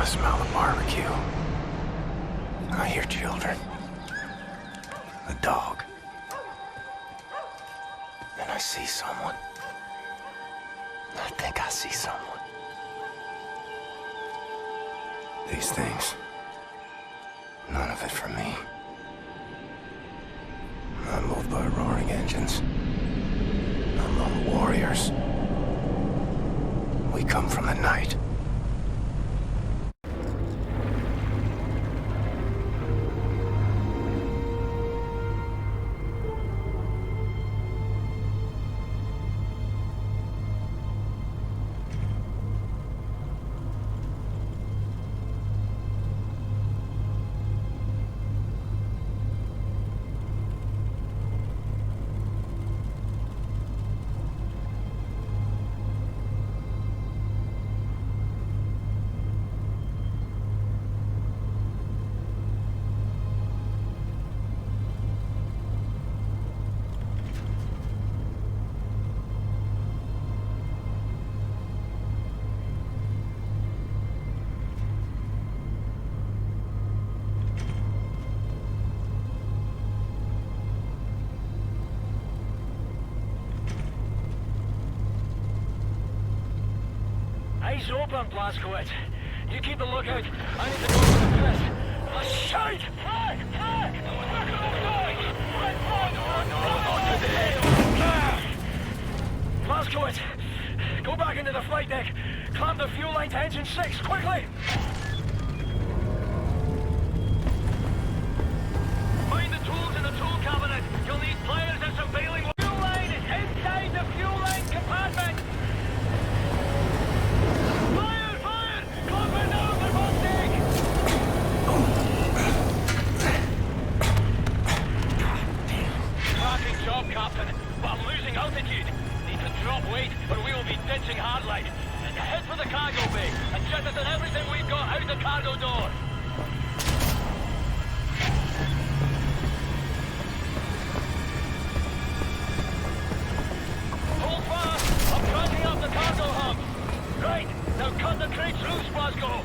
smell the barbecue. I hear children. A dog. And I see someone. I think I see someone. These things. None of it for me. I'm moved by roaring engines. I'm lone warriors. We come from the night. Eyes open, Blazkowicz. You keep the lookout. I need to go for the pit. Oh, shite! Fuck! Fuck! Not today! Blazkowicz, go back into the flight deck. Clamp the fuel line to engine 6, quickly! Find the tools in the tool cabinet. You'll need pliers and some bailing. Fuel line is inside the fuel line compartment. Captain, but I'm losing altitude. Need to drop weight, or we will be ditching hardline. Head for the cargo bay, and jettison everything we've got out the cargo door. Hold fast! I'm cranking up the cargo hub. Right, now cut the crates loose, Glasgow.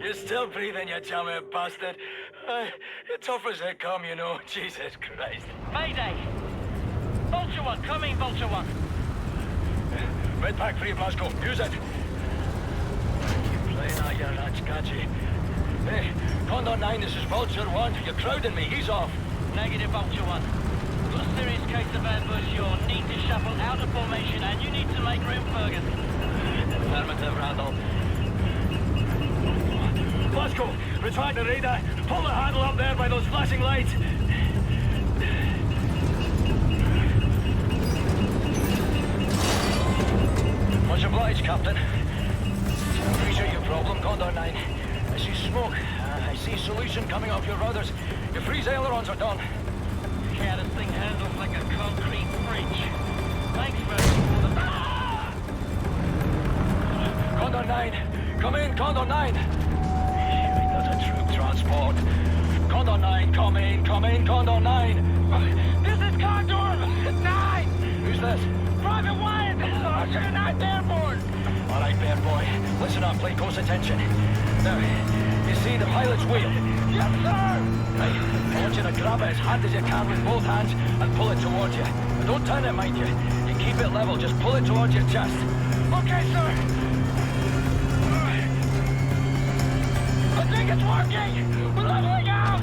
You're still breathing, you chummy bastard. Tough as they come, you know. Jesus Christ. Mayday! Vulture 1, coming, Vulture 1. Red pack free, Glasgow. Use it. Keep playing out your hatch, catchy. Hey, Condor 9, this is Vulture 1. You're crowding me. He's off. Negative, Vulture 1. We've got a serious case of ambush. You'll need to shuffle out of formation, and you need to make room, Fergus. Affirmative, Randall. Glasgow, retract the radar. Pull the handle up there by those flashing lights. Much obliged, Captain. Appreciate your problem, Condor 9. I see smoke. I see solution coming off your rudders. Your freeze ailerons are done. Yeah, this thing handles like a concrete bridge. Thanks, Fergus. Ah! Condor 9! Come in, Condor 9! That's a troop transport. Condor 9, come in, Condor 9! This is Condor 9! Who's this? Private Wyatt! Sergeant 9 Airborne! All right, bear boy. Listen up, pay close attention. Now, you see the pilot's wheel? Yes, sir! Right, I want you to grab it as hard as you can with both hands and pull it towards you. Don't turn it, mind you. You keep it level, just pull it towards your chest. Okay, sir! I think it's working! We're leveling out!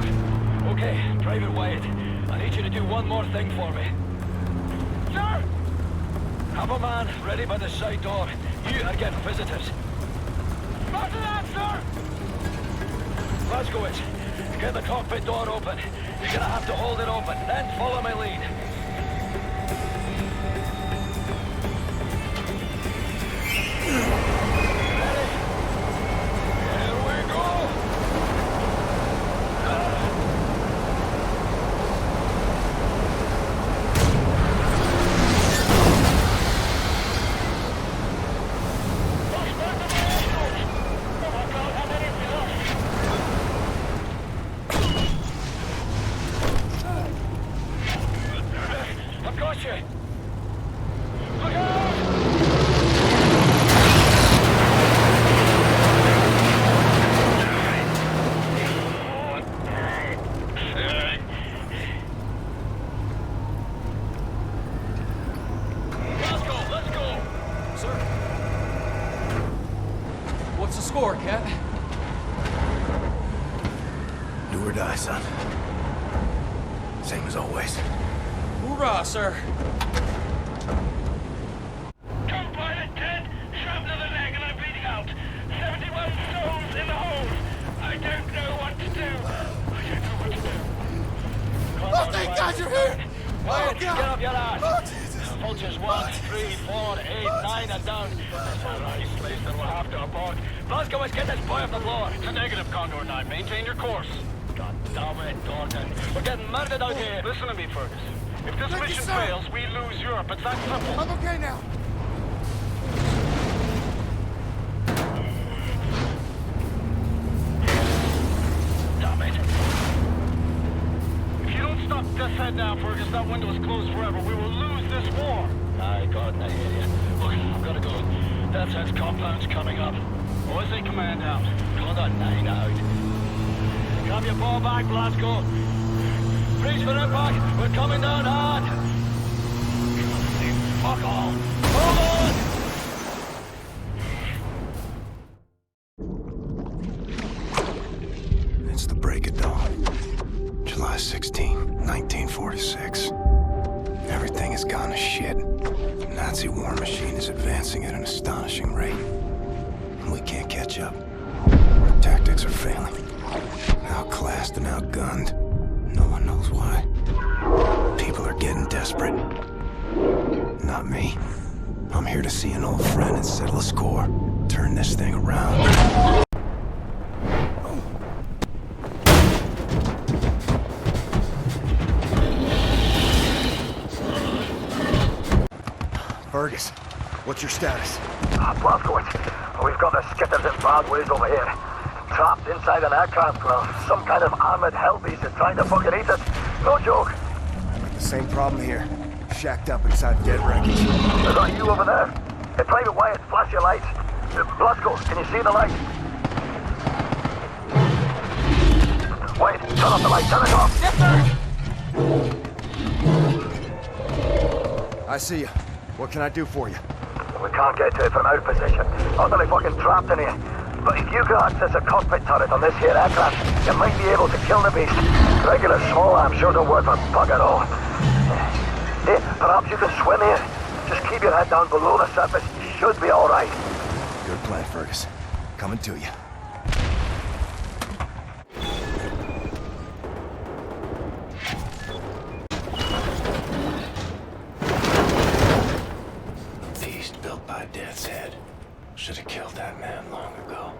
Okay, Private Wyatt, I need you to do one more thing for me. Sir! Have a man ready by the side door. You are getting visitors. Roger that, sir! Glasgow, get the cockpit door open. You're gonna have to hold it open, then follow my lead. Ready? Here we go! I've got you! Look out! Glasgow, let's go! Sir. What's the score, Cat? Do or die, son. Same as always. Hoorah, sir. Come, pilot, dead! Shrapnel in the leg and I'm bleeding out! 71 souls in the hold! I don't know what to do! Oh, thank God you're here! Wyatt, get up your ass! Oh, Jesus! Vultures 1, 3, 4, 8, 9 and down. That's all right, Slater will have to abort. Glasgow, let's get this boy off the floor. It's a negative, Condor 9. Maintain your course. God damn it, Gordon. We're getting murdered out here. Listen to me, Fergus. If this Thank you, mission sir. fails, we lose Europe. It's that simple. I'm okay now. Damn it. If you don't stop this head now, Fergus, that window is closed forever. We will lose this war. Aye, Gordon, I hear you. Look, I've got to go. Death Head's compound's coming up. OSA command out. Condor 9 out. Grab your ball back, Glasgow. Brace for impact. We're coming down hard. Fuck all. Hold on! It's the break of dawn. July 16, 1946. Everything has gone to shit. The Nazi war machine is advancing at an astonishing rate. And we can't catch up. Our tactics are failing. Outclassed and outgunned. No one knows why. People are getting desperate. Not me. I'm here to see an old friend and settle a score. Turn this thing around. Fergus, what's your status? Glasgow, we've got the skitters in bad ways over here. Trapped inside an aircraft, some kind of armored hellbeast is trying to fucking eat us. No joke. The same problem here. Shacked up inside dead wreckage. Is that you over there? Hey, Private Wyatt, flash your lights. Glasgow, can you see the light? Wyatt, turn off the light, turn it off. Yes, sir! I see you. What can I do for you? We can't get to it from our position. Utterly fucking trapped in here. But if you can access a cockpit turret on this here aircraft, you might be able to kill the beast. Regular small arms sure don't work for bug at all. Hey, perhaps you can swim here. Just keep your head down below the surface. You should be all right. Good plan, Fergus. Coming to you. Beast built by Death's Head. Should have killed that man long ago.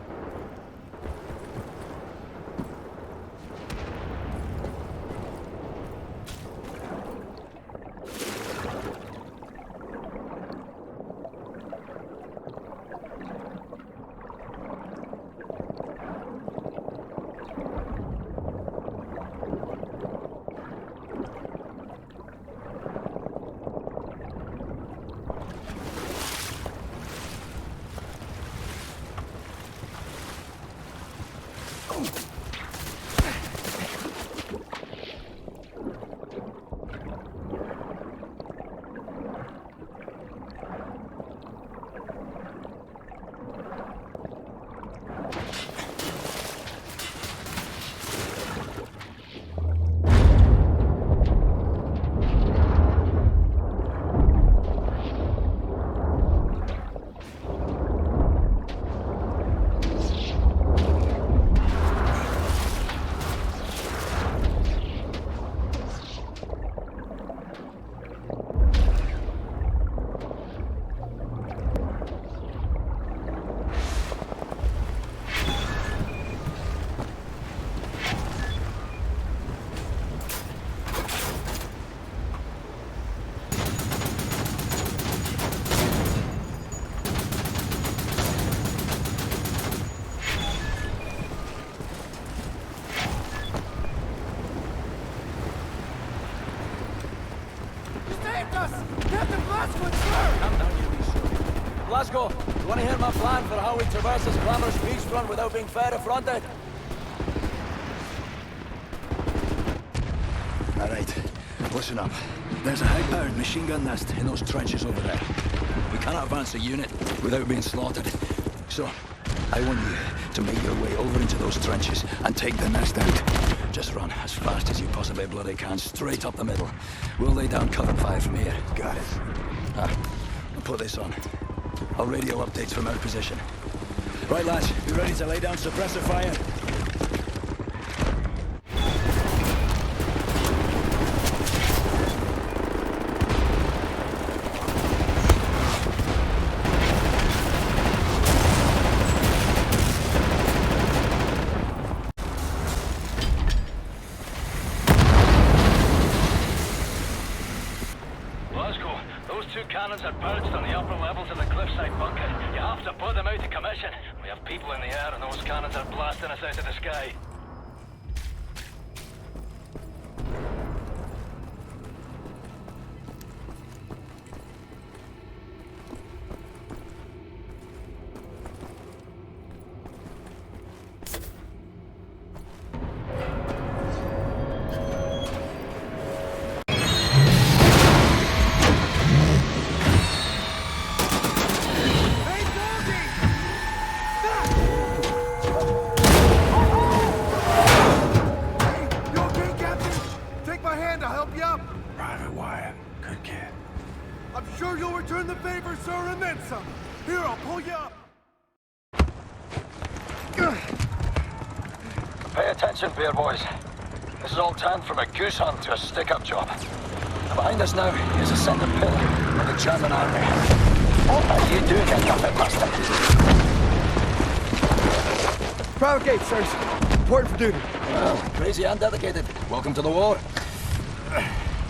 Glasgow, you want to hear my plan for how we traverse this glamorous beachfront without being fair affronted? All right, listen up. There's a high-powered machine gun nest in those trenches over there. We cannot advance a unit without being slaughtered. So, I want you to make your way over into those trenches and take the nest out. Just run as fast as you possibly bloody can, straight up the middle. We'll lay down cover fire from here. Got it. I'll put this on. I'll radio updates from our position. Right, lads, you ready to lay down suppressor fire? Cannons are perched on the upper levels of the cliffside bunker. You have to put them out of commission. We have people in the air and those cannons are blasting us out of the sky. Pay attention, beer boys. This is all turned from a goose hunt to a stick-up job. Behind us now is a centre pillar of the German army. What are you doing, you puppet master? Private gate, sirs. Report for duty. Well, crazy and dedicated. Welcome to the war.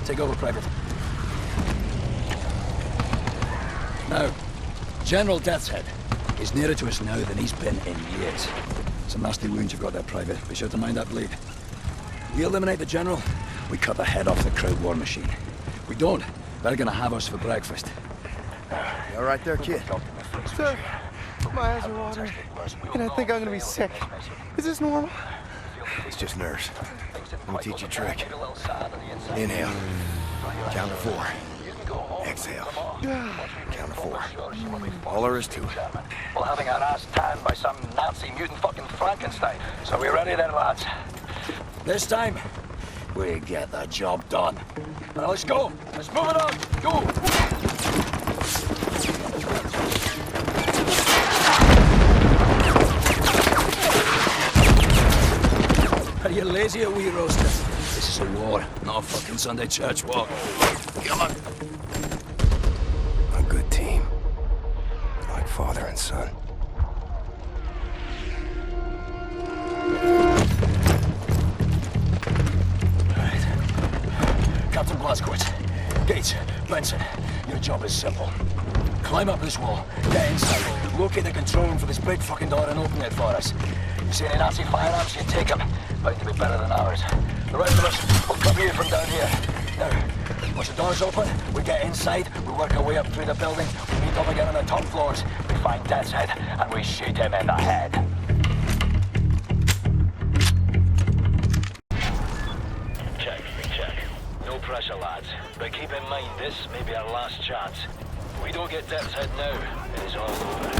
Take over, Private. Now, General Death's Head is nearer to us now than he's been in years. Some nasty wounds you've got there, Private. Be sure to mind that bleed. We eliminate the General, we cut the head off the crowd war machine. We don't, they're gonna have us for breakfast. You all right there, kid? Sir, my eyes are watering, and I think I'm gonna be sick. Is this normal? It's just nerves. Let me teach you a trick. Inhale. Count to 4. Exhale. Count to 4. All there is to it. Well, having our ass tanned by some Nazi mutant fucking Frankenstein. So we ready then, lads? This time, we get the job done. Now let's go. Let's move it on. Go. Are you lazy or wee roasters? This is a war, not a fucking Sunday church walk. Come on. A good team. Like father and son. Right. Captain Blazkowicz, Gates, Benson, your job is simple. Climb up this wall, get inside, locate the control room for this big fucking door and open it for us. You see any Nazi firearms, you take them. Bound to be better than ours. The rest of us will come here from down here. Now, once the door's open, we get inside, we work our way up through the building, we meet up again on the top floors, we find Death's Head, and we shoot him in the head. Check. No pressure, lads. But keep in mind, this may be our last chance. If we don't get Death's Head now, it is all over.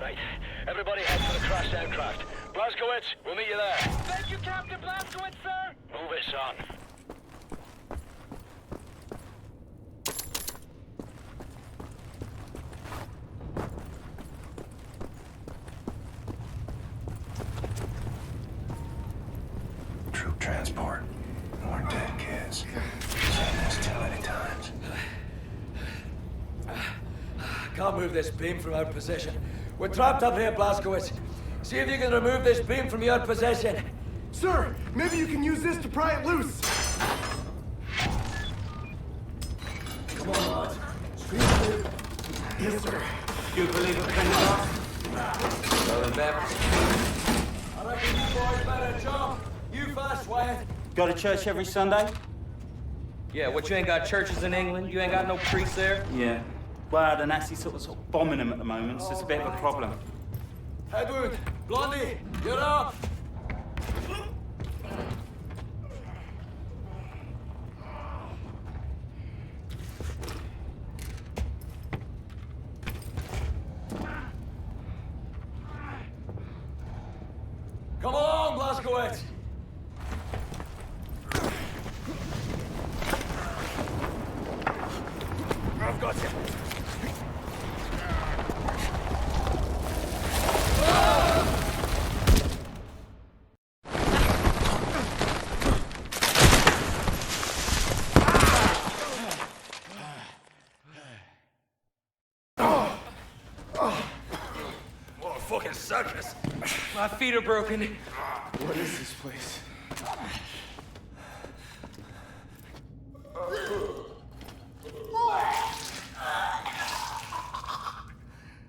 Right, everybody head for the crashed aircraft. Blazkowicz, we'll meet you there. Thank you, Captain Blazkowicz, sir! Move it, son. Troop transport. More dead kids. Seen this too many times. Can't move this beam from our position. We're trapped up here, Blazkowicz. See if you can remove this beam from your possession. Sir, maybe you can use this to pry it loose. Come on, lads. Scream through. Yes, sir. You believe it can last? Well, then, I reckon you boys better jump. You first, Wyatt. Go to church every Sunday? Yeah, what, you ain't got churches in England? You ain't got no priests there? Yeah. Well, the Nazis sort of bombing them at the moment, so it's a bit of a problem. Headwood, Blondie, you're up. Come along, Blazkowicz. I've got you. What a fucking circus. My feet are broken. What is this place?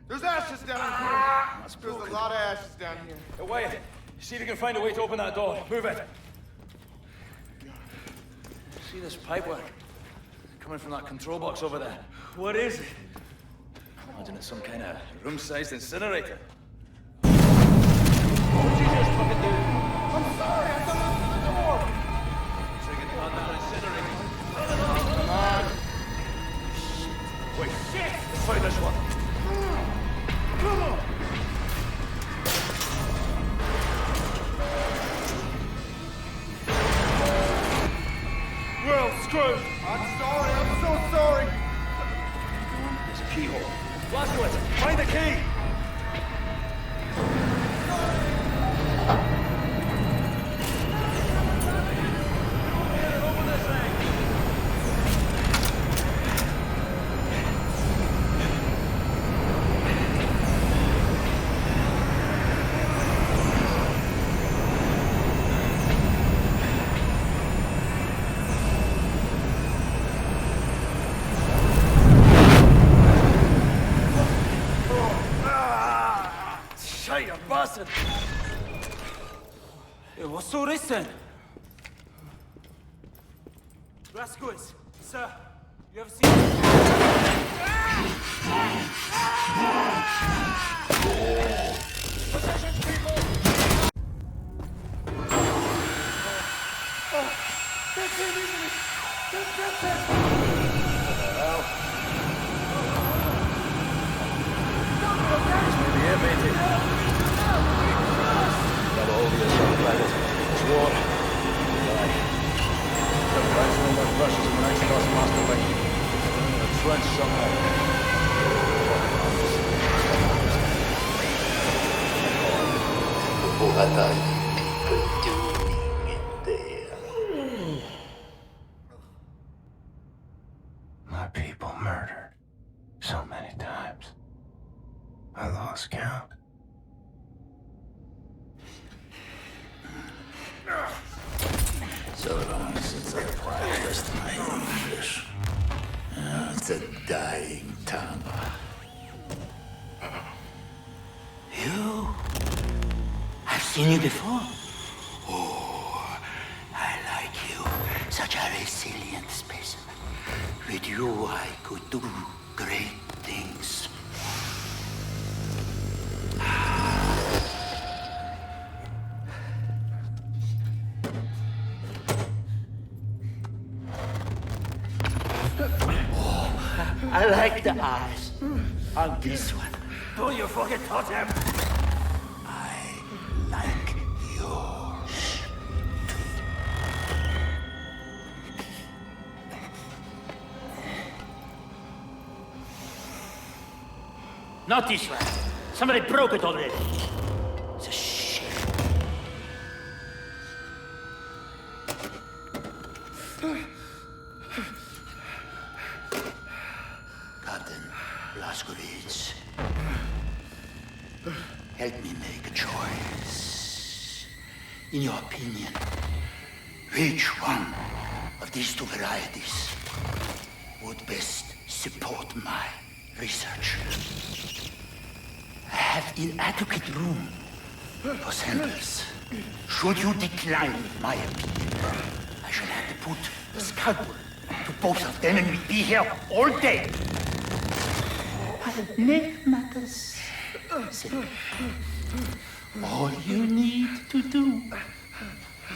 There's ashes down here. There's a lot of ashes down here. Hey, Wyatt, see if you can find a way to open that door. Move it. See this pipework? Coming from that control box over there. What is it? Imagine it's some kind of room-sized incinerator. I'm sorry, I thought it was the door. So you can run that incinerator. Come on. Wait, let's find this one. Come on. Well, screw. I'm sorry, I'm so sorry. There's a keyhole. Blazkowicz, find the key! What's all this then? Rascals, sir, you ever seen... My people murdered so many times. I lost count. So long since I practiced my English. It's a dying tongue. You? I've seen you before. Oh, I like you. Such a resilient specimen. With you, I could do great things. I like the eyes on this one. Don't you forget Totem. I like yours. Not this one. Somebody broke it already. It's a shit. Captain Blazkowicz, help me make a choice. In your opinion, which one of these two varieties would best support my research? I have inadequate room for samples. Should you decline my opinion, I shall have to put a scalpel to both of them and we'll be here all day. I'll make matters simple. All you need to do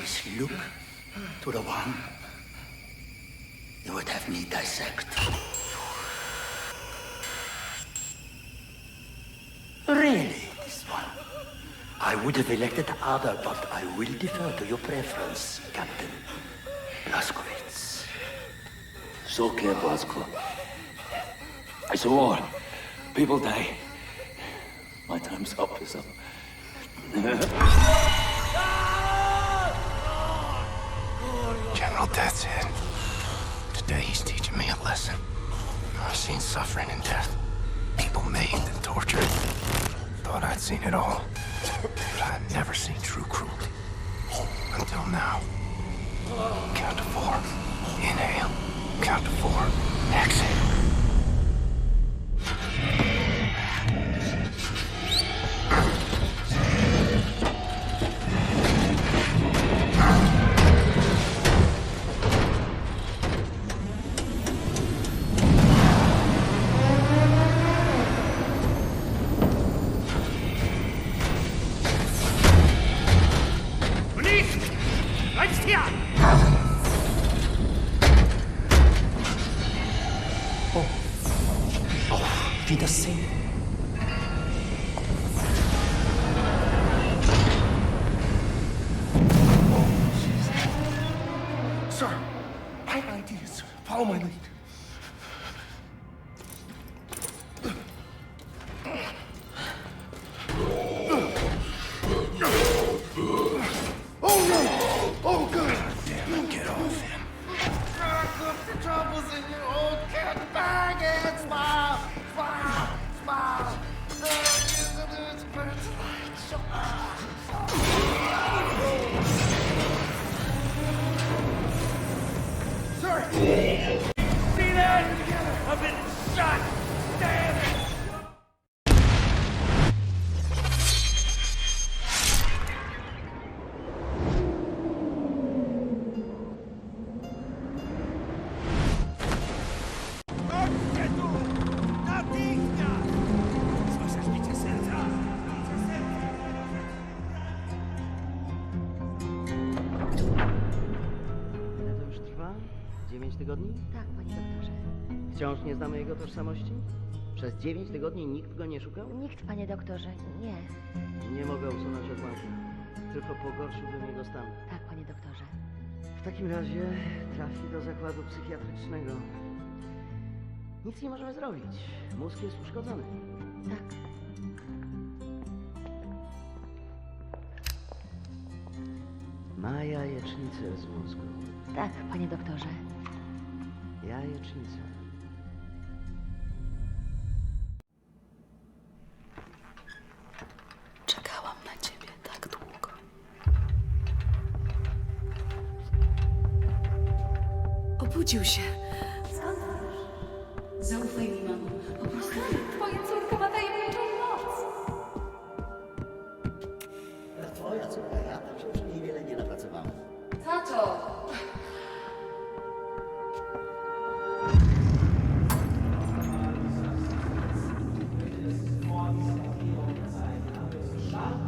is look to the one you would have me dissect. Really, this one? I would have elected the other, but I will defer to your preference, Captain Blazkowicz. It's okay, Blazko. It's a war. People die. My time's up, is up. General Death's Head. Today he's teaching me a lesson. I've seen suffering and death. People maimed and tortured. Thought I'd seen it all. But I'd never seen true cruelty. Until now. Count to 4. Inhale. Count to 4. Exhale. Sir, my ideas. Follow my lead. Oh no! Oh good! Damn it, get off him. The trouble's in your old cat bag and smile! Smile! Smile! Sir! See that? I've been shot! Damn it! 9 tygodni? Tak, panie doktorze. Wciąż nie znamy jego tożsamości? Przez 9 tygodni nikt go nie szukał? Nikt, panie doktorze, nie. Nie mogę usunąć odłamka. Tylko pogorszyłbym jego stan. Tak, panie doktorze. W takim razie trafi do zakładu psychiatrycznego. Nic nie możemy zrobić. Mózg jest uszkodzony. Tak. Ma jajecznicę z mózgu. Tak, panie doktorze. Jajecznicę. Czekałam na ciebie tak długo. Obudził się. Skąd wiesz? Zaufaj mi, mamo. Po prostu twoja córka ma tajemniczą moc. Twoja córka, ja tam przecież niewiele nie napracowałem. Tato!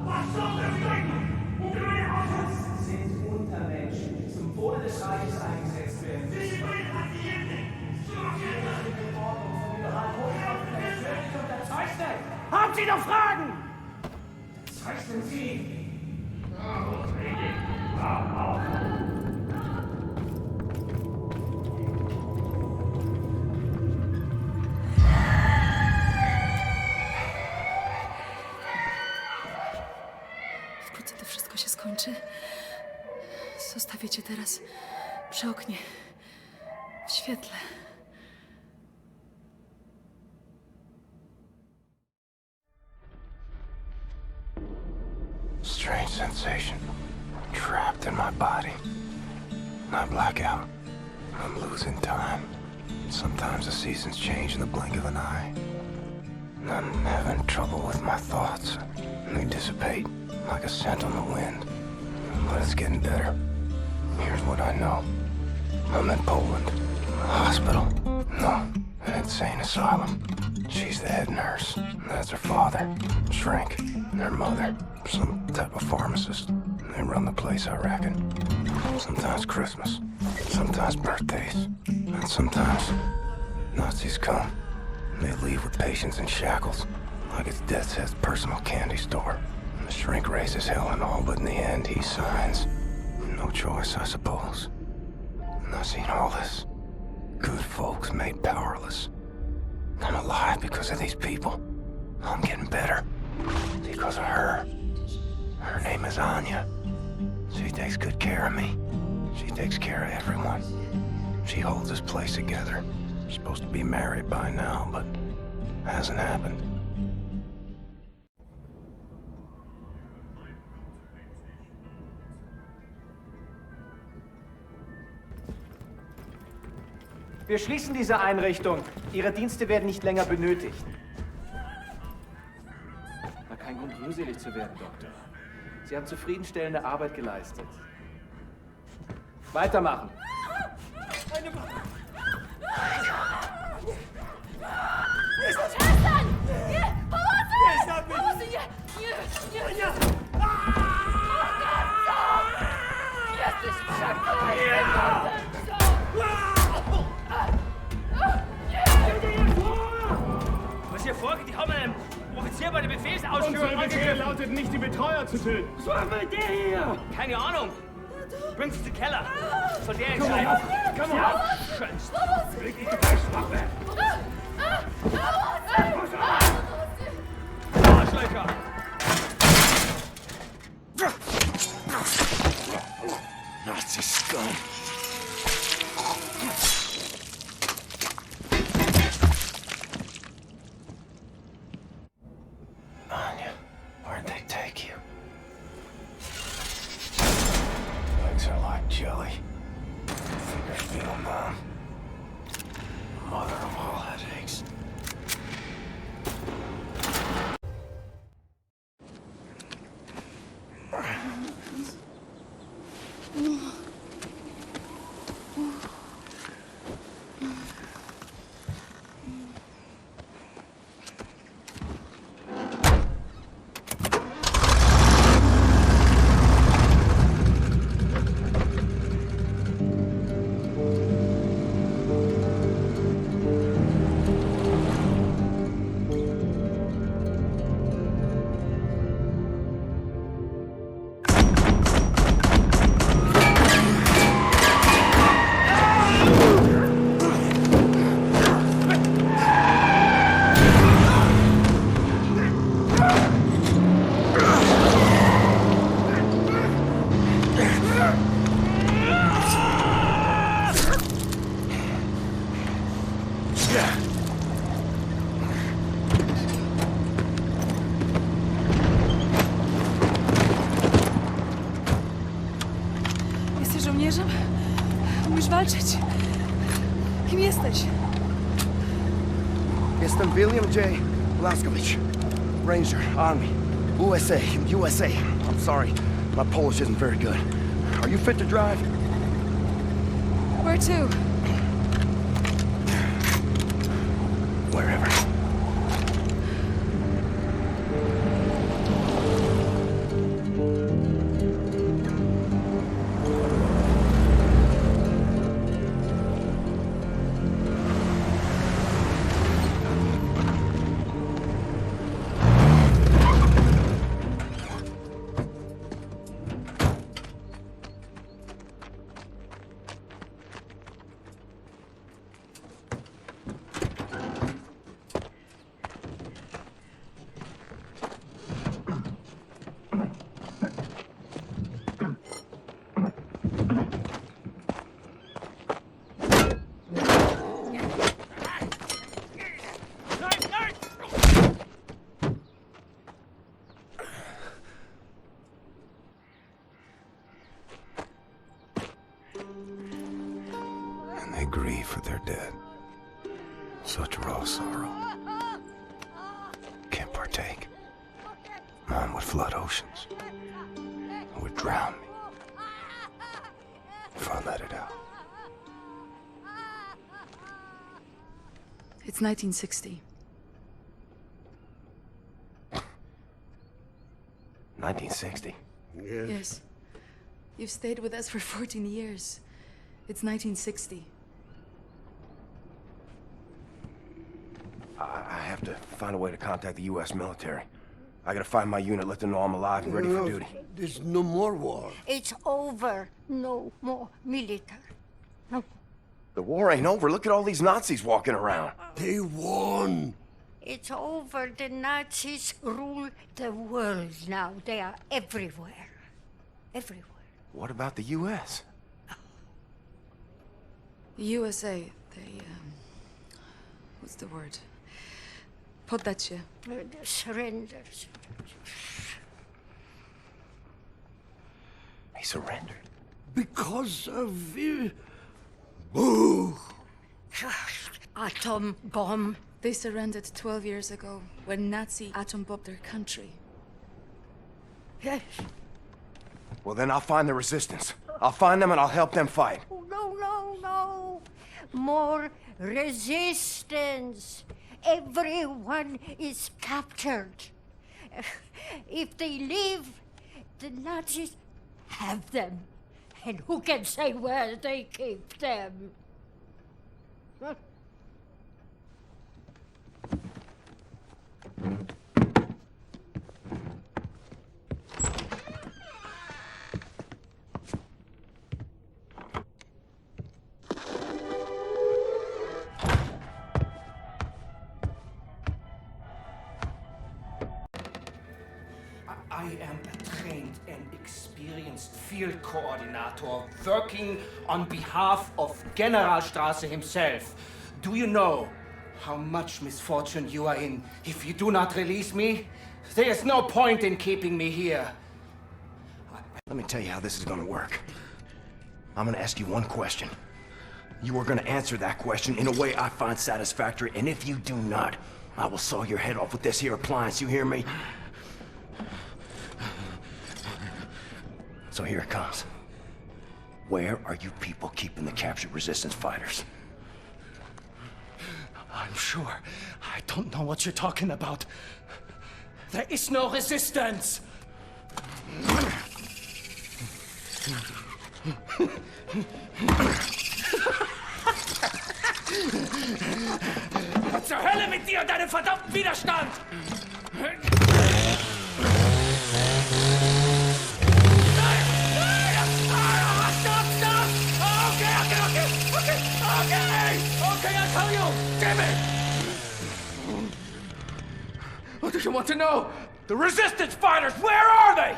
Was soll das bringen? Ukraine sind Untermenschen, zum Wohle des Reiches eingesetzt werden. Sie bringen an die Hände! Die Ordnung von Liberalhochschaften schriftlich unterzeichnet! Haben Sie noch Fragen? Zeichnen Sie! Wkrótce to wszystko się skończy. Zostawię cię teraz przy oknie, w świetle. Strange sensation. Trapped in my body. I black out. I'm losing time. Sometimes the seasons change in the blink of an eye. I'm having trouble with my thoughts. They dissipate like a scent on the wind. But it's getting better. Here's what I know. I'm in Poland. A hospital. No, an insane asylum. She's the head nurse. That's her father. Shrink. And her mother. Some type of pharmacist. They run the place, I reckon. Sometimes Christmas. Sometimes birthdays. And sometimes Nazis come. They leave with patients in shackles. Like it's Death's Head's personal candy store. And the shrink raises hell and all, but in the end he signs. No choice, I suppose. And I've seen all this. Good folks made powerless. I'm alive because of these people. I'm getting better. Because of her. Her name is Anya. She takes good care of me. She takes care of everyone. She holds this place together. Supposed to be married by now, but hasn't happened. Wir schließen diese Einrichtung. Ihre Dienste werden nicht länger benötigt. Na, kein Grund, rührselig zu werden, Doktor. Sie haben zufriedenstellende Arbeit geleistet. Weitermachen. Eine Waffe! Przestań! Nie! Pomocy! Nie, zabij! Pomocy, nie! Nie! Nie! Jesteś przeklęty! Was hier vorgeht, die haben einen Offizier bei der Befehlsausführung Unser Befehl angegriffen. lautet nicht, die Betreuer zu töten. Was war mit der hier? Keine Ahnung. Bring's in den Keller. Soll der Komm entscheiden. auf! Komm auf! Scheiße. Leg die Gefechtswaffe! Arschlöcher. Nazi scum. Anya, where'd they take you? Legs are like jelly. Fingers feel numb. Mother of all headaches. żołnierzem? Umiesz walczyć? Kim jesteś? Jestem William J. Blaskowicz. Ranger, Army. USA. I'm sorry, my Polish isn't very good. Are you fit to drive? Where to? Wherever. And they grieve for their dead. Such raw sorrow. Can't partake. Mine would flood oceans. It would drown me. If I let it out. It's 1960. 1960? Yes. You've stayed with us for 14 years. It's 1960. I have to find a way to contact the U.S. military. I gotta find my unit, let them know I'm alive and ready for duty. There's no more war. It's over. No more military. No. The war ain't over. Look at all these Nazis walking around. They won. It's over. The Nazis rule the world now. They are everywhere. Everywhere. What about the U.S.? The USA, they, what's the word? Poddać się. Surrenders. He surrendered. Because of Boo! Atom bomb. They surrendered 12 years ago when Nazi atom bombed their country. Yes. Well, then I'll find the resistance. I'll find them and I'll help them fight. Oh, no, no, no. More resistance. Everyone is captured. If they leave, the Nazis have them. And who can say where they keep them? I am a trained and experienced field coordinator working on behalf of Generalstraße himself. Do you know how much misfortune you are in if you do not release me? There is no point in keeping me here. Let me tell you how this is gonna work. I'm gonna ask you one question. You are gonna answer that question in a way I find satisfactory, and if you do not, I will saw your head off with this here appliance, you hear me? So here it comes. Where are you people keeping the captured resistance fighters? I'm sure. I don't know what you're talking about. There is no resistance! Zur Hölle mit dir und deinem verdammten Widerstand! Okay, I'll tell you! Damn it! What do you want to know? The resistance fighters, where are they?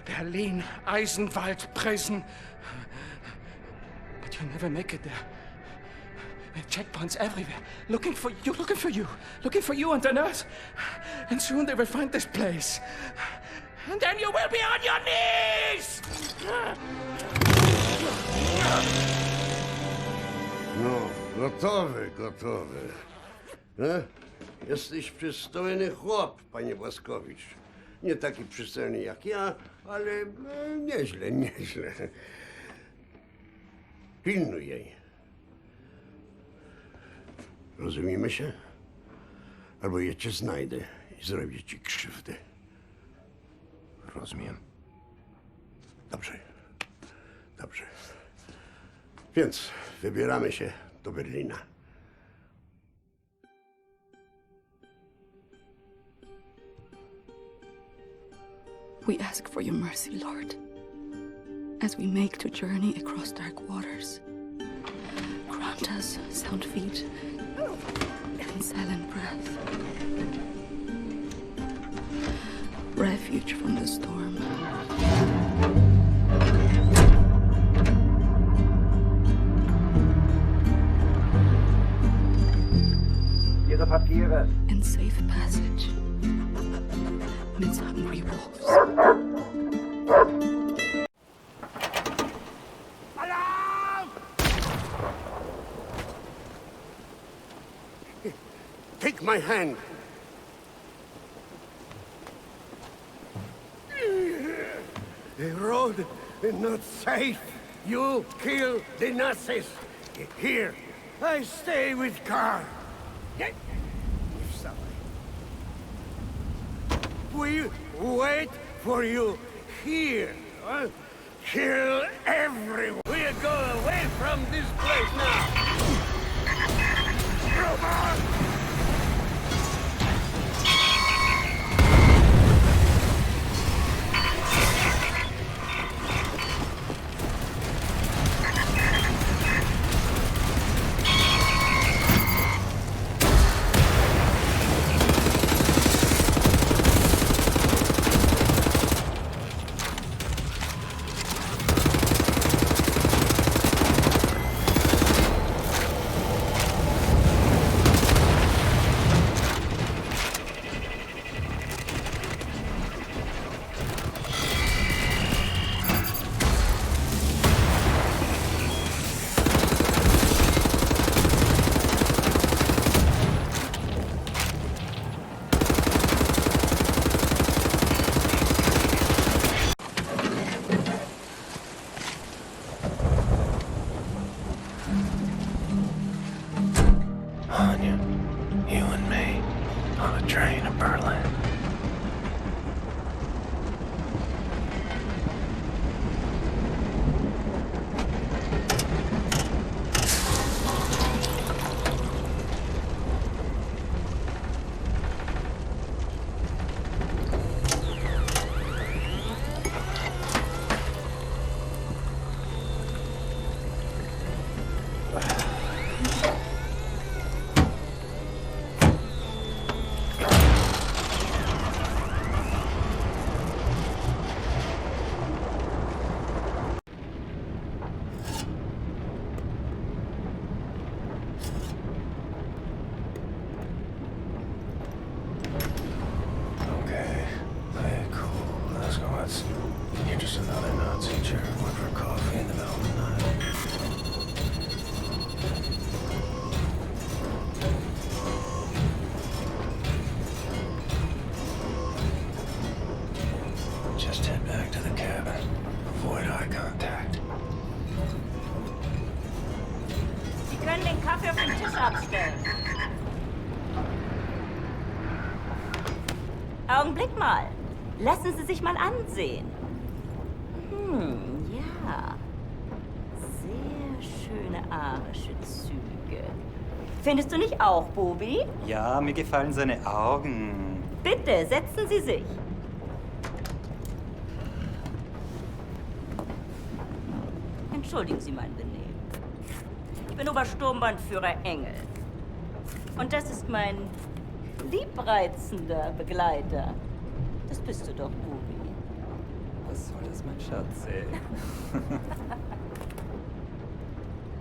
Berlin, Eisenwald, Presen. But you'll never make it there. There are checkpoints everywhere. Looking for you and the nurse. And soon they will find this place. And then you will be on your knees! No, gotowy, gotowy. Jesteś przystojny chłop, panie Błaskowicz. Nie taki przystojny jak ja, ale nieźle, nieźle. Pilnuj jej. Rozumiemy się? Albo ja cię znajdę i zrobię ci krzywdę. Rozumiem. Dobrze. Dobrze. Więc wybieramy się do Berlina. We ask for your mercy, Lord, as we make to journey across dark waters. Grant us sound feet and silent breath. Refuge from the storm. Ihre Papiere. And safe passage amidst hungry wolves. Alarm! Take my hand. The road is not safe. You kill the Nazis. Here, I stay with Karl. We wait for you here. Kill everyone. We'll go away from this place now. Robot! Anya, you and me, on a train to Berlin. You're just another Nazi jerk went for coffee in the middle of the night. Just head back to the cabin. Avoid eye contact. Sie können den Kaffee auf den Tisch abstellen. Augenblick mal. Lassen Sie sich mal ansehen. Ja. Sehr schöne arische Züge. Findest du nicht auch, Bobi? Ja, mir gefallen seine Augen. Bitte, setzen Sie sich. Entschuldigen Sie mein Benehmen. Ich bin Obersturmbannführer Engel. Und das ist mein liebreizender Begleiter. Das bist du doch, Bobi. Was soll das, mein Schatz, ey?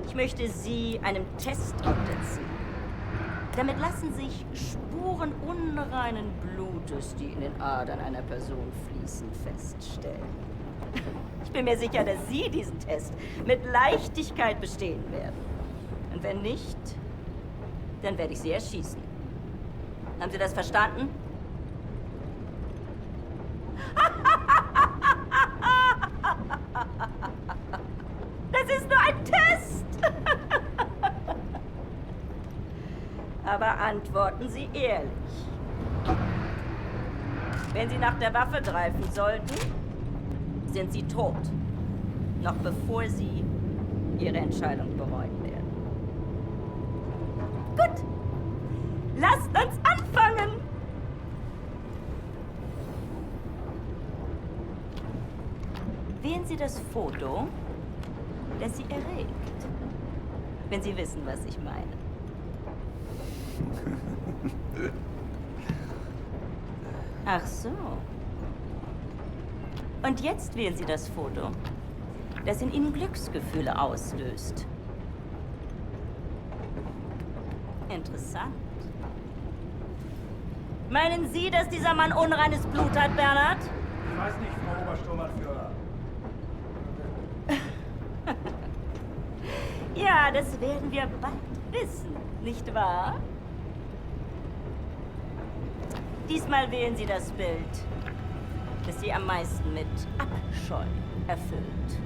Ich möchte Sie einem Test unterziehen. Damit lassen sich Spuren unreinen Blutes, die in den Adern einer Person fließen, feststellen. Ich bin mir sicher, dass Sie diesen Test mit Leichtigkeit bestehen werden. Und wenn nicht, dann werde ich Sie erschießen. Haben Sie das verstanden? Das ist nur ein Test! Aber antworten Sie ehrlich. Wenn Sie nach der Waffe greifen sollten, sind Sie tot. Noch bevor Sie Ihre Entscheidung bereuen werden. Gut. Lasst uns anfangen! Wählen Sie das Foto, das Sie erregt. Wenn Sie wissen, was ich meine. Ach so. Und jetzt wählen Sie das Foto, das in Ihnen Glücksgefühle auslöst. Interessant. Meinen Sie, dass dieser Mann unreines Blut hat, Bernhard? Ich weiß nicht, Frau Obersturmbannführer. Ja, das werden wir bald wissen, nicht wahr? Diesmal wählen Sie das Bild, das Sie am meisten mit Abscheu erfüllt.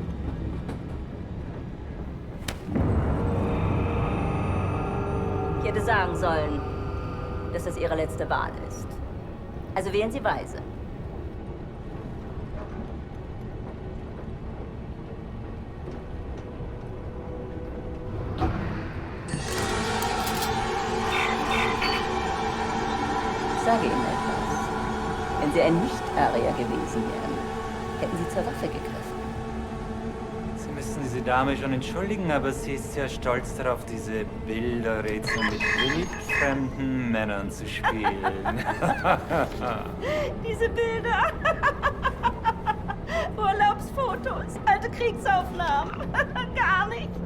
Ich hätte sagen sollen, dass das Ihre letzte Wahl ist. Also wählen Sie weise. Ich sage Ihnen etwas. Wenn Sie ein Nicht-Arier gewesen wären, hätten Sie zur Waffe gegriffen. Sie müssen diese Dame schon entschuldigen, aber sie ist sehr stolz darauf, diese Bilderrätsel mit wildfremden Männern zu spielen. Diese Bilder. Urlaubsfotos, alte Kriegsaufnahmen. Gar nichts.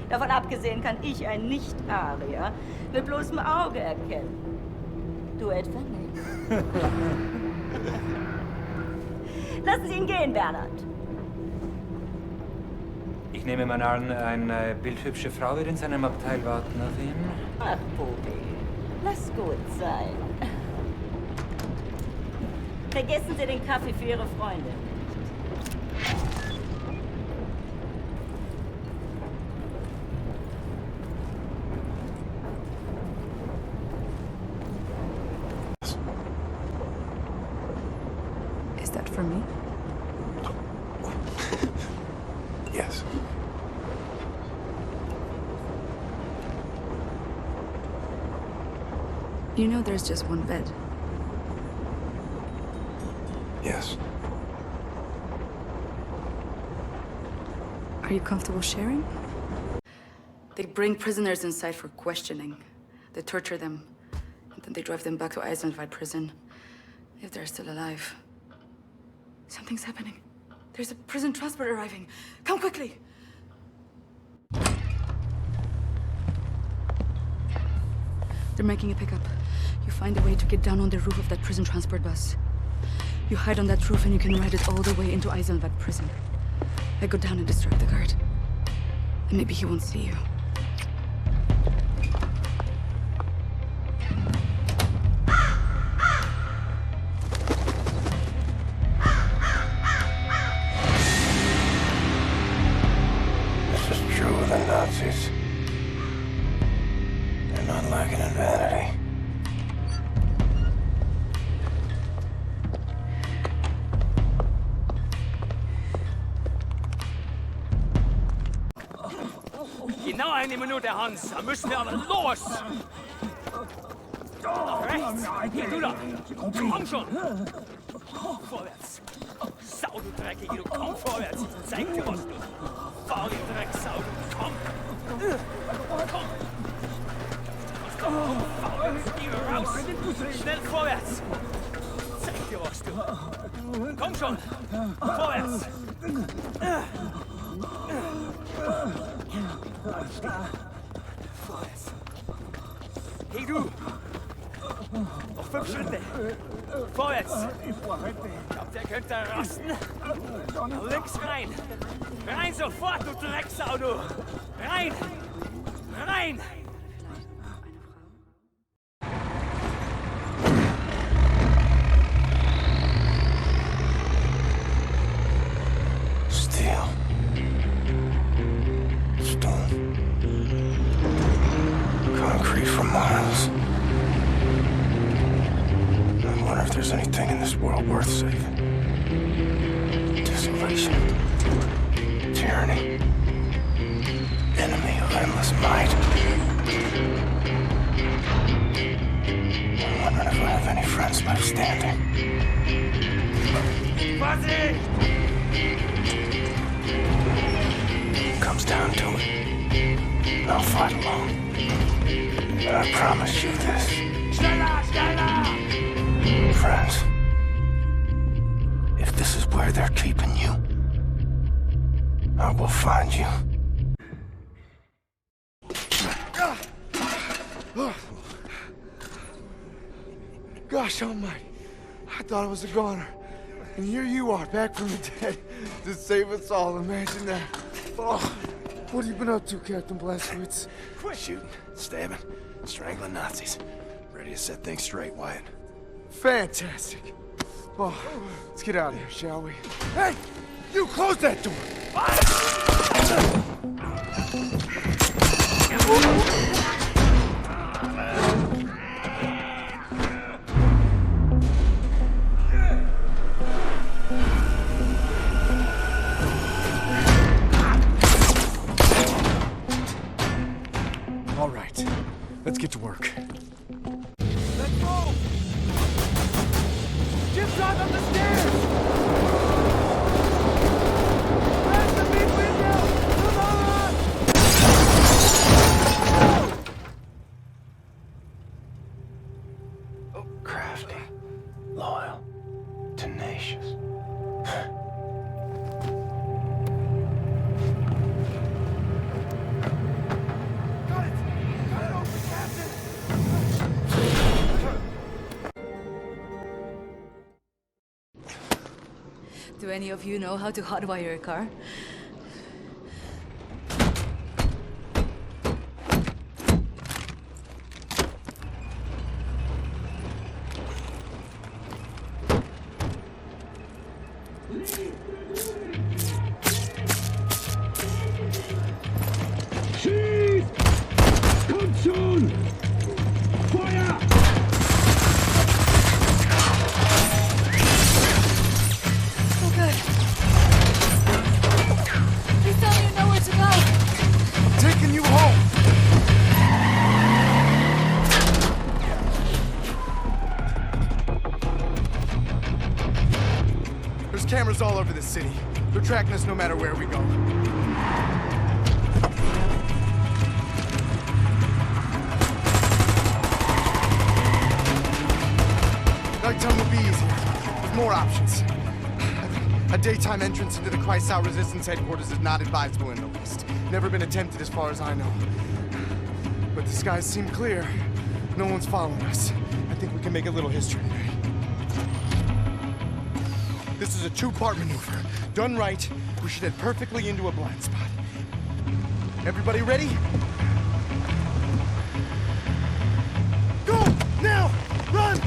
Davon abgesehen kann ich ein Nicht-Arier mit bloßem Auge erkennen. Du etwa nicht. Lassen Sie ihn gehen, Bernhard. Ich nehme mal an, eine bildhübsche Frau wird in seinem Abteil warten auf ihn. Ach, Bobi, lass gut sein. Vergessen Sie den Kaffee für Ihre Freunde. Is that for me? Yes. You know there's just one bed. Yes. Are you comfortable sharing? They bring prisoners inside for questioning. They torture them. And then they drive them back to Eisenwald prison. If they're still alive. Something's happening. There's a prison transport arriving. Come quickly! They're making a pickup. You find a way to get down on the roof of that prison transport bus. You hide on that roof and you can ride it all the way into Eisenwald prison. I go down and distract the guard. And maybe he won't see you. This is true of the Nazis. They're not lacking in vanity. Genau eine Minute, Hans. Da müssen wir aber los! Rechts! Geh du da! Komm schon! Vorwärts! Sau, du Dreckige, du komm vorwärts! Ich zeig dir was, du faule Drecksau, du komm! Komm! Komm, vorwärts, geh raus! Schnell vorwärts! Zeig dir was, du! Komm schon! Vorwärts! Vorwärts! Hey, du! Noch 5 Schritte! Vorwärts! Ich hab dir Könnt ihr rasten? Links rein! Rein sofort, du Drecksau, du! Rein! Rein! Steel. Stone. Concrete for miles. I wonder if there's anything in this world worth saving. Desolation. Tyranny. Enemy of endless might. I'm wondering if I have any friends left standing. Comes down to it, I'll fight alone. But I promise you this. Friends, if this is where they're keeping you, I will find you. Gosh almighty, I thought I was a goner. And here you are, back from the dead, to save us all. Imagine that. Oh, what have you been up to, Captain Blazkowicz? Shooting, stabbing, strangling Nazis. Ready to set things straight, Wyatt. Fantastic. Oh, let's get out of here, shall we? Hey, you close that door! All right, let's get to work. Let's go! Jim, drive up the stairs! Press the big window! Come on! Crafty, loyal, tenacious. Do any of you know how to hotwire a car? Schieß! Kommt schon! Feuer! Oh, good. Please tell me you know where to go. I'm taking you home. There's cameras all over the city. They're tracking us no matter where we go. Nighttime will be easier, with more options. A daytime entrance into the Kreisau Resistance headquarters is not advisable in the least. Never been attempted as far as I know. But the skies seem clear. No one's following us. I think we can make a little history today. This is a two-part maneuver. Done right, we should head perfectly into a blind spot. Everybody ready? Go! Now! Run!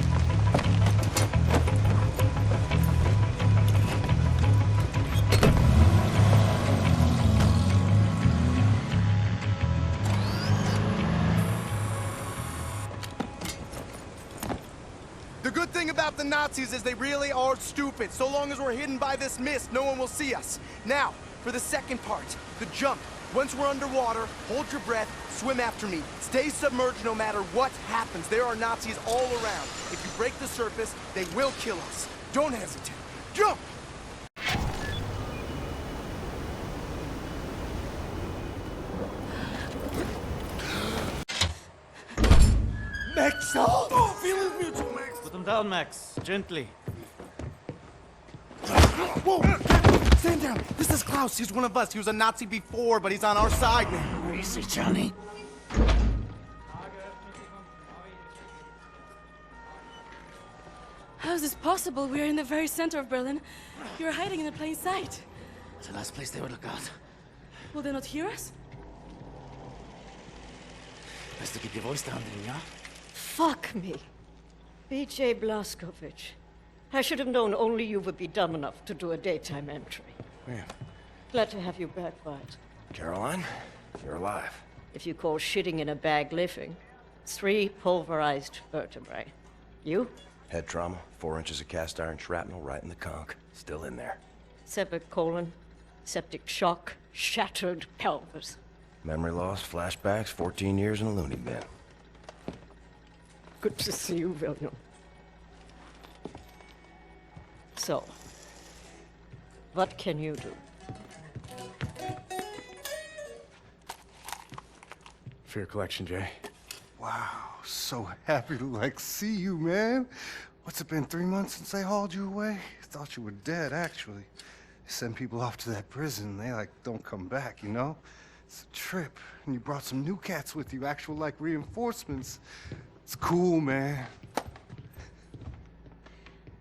The good thing about the Nazis is they really are stupid. So long as we're hidden by this mist, no one will see us. Now, for the second part, the jump. Once we're underwater, hold your breath, swim after me. Stay submerged no matter what happens. There are Nazis all around. If you break the surface, they will kill us. Don't hesitate. Jump! Max! Oh, feeling mutual, Max! Put them down, Max. Gently. Whoa! Stand down! This is Klaus. He's one of us. He was a Nazi before, but he's on our side now. Where is he, Johnny? How is this possible? We're in the very center of Berlin. You're hiding in a plain sight. It's the last place they would look out. Will they not hear us? Best to keep your voice down then, yeah? Fuck me. B.J. Blazkowicz. I should have known only you would be dumb enough to do a daytime entry. Yeah. Glad to have you back, Violet. Caroline, you're alive. If you call shitting in a bag living, 3 pulverized vertebrae. You? Head trauma, 4 inches of cast iron shrapnel right in the conch. Still in there. Severed colon, septic shock, shattered pelvis. Memory loss, flashbacks, 14 years in a loony bin. Good to see you, William. So, what can you do? For your collection, Jay. Wow, so happy to, see you, man. What's it been, 3 months since they hauled you away? Thought you were dead, actually. They send people off to that prison, they, don't come back, you know? It's a trip, and you brought some new cats with you, actual, reinforcements. It's cool, man.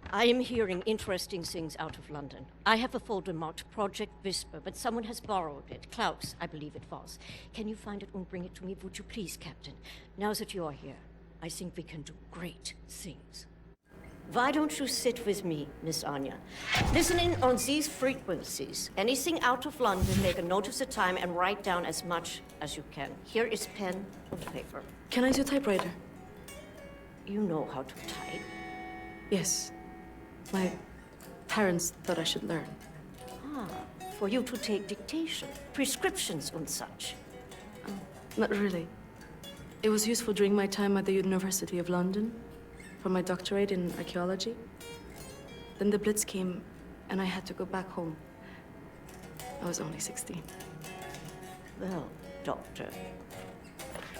I am hearing interesting things out of London. I have a folder marked Project Whisper, but someone has borrowed it. Klaus, I believe it was. Can you find it and bring it to me, would you please, Captain? Now that you are here, I think we can do great things. Why don't you sit with me, Miss Anya? Listen in on these frequencies. Anything out of London, make a note of the time and write down as much as you can. Here is pen and paper. Can I do typewriter? You know how to type? Yes. My parents thought I should learn. Ah, for you to take dictation, prescriptions and such. Not really. It was useful during my time at the University of London for my doctorate in archaeology. Then the Blitz came and I had to go back home. I was only 16. Well, Doctor,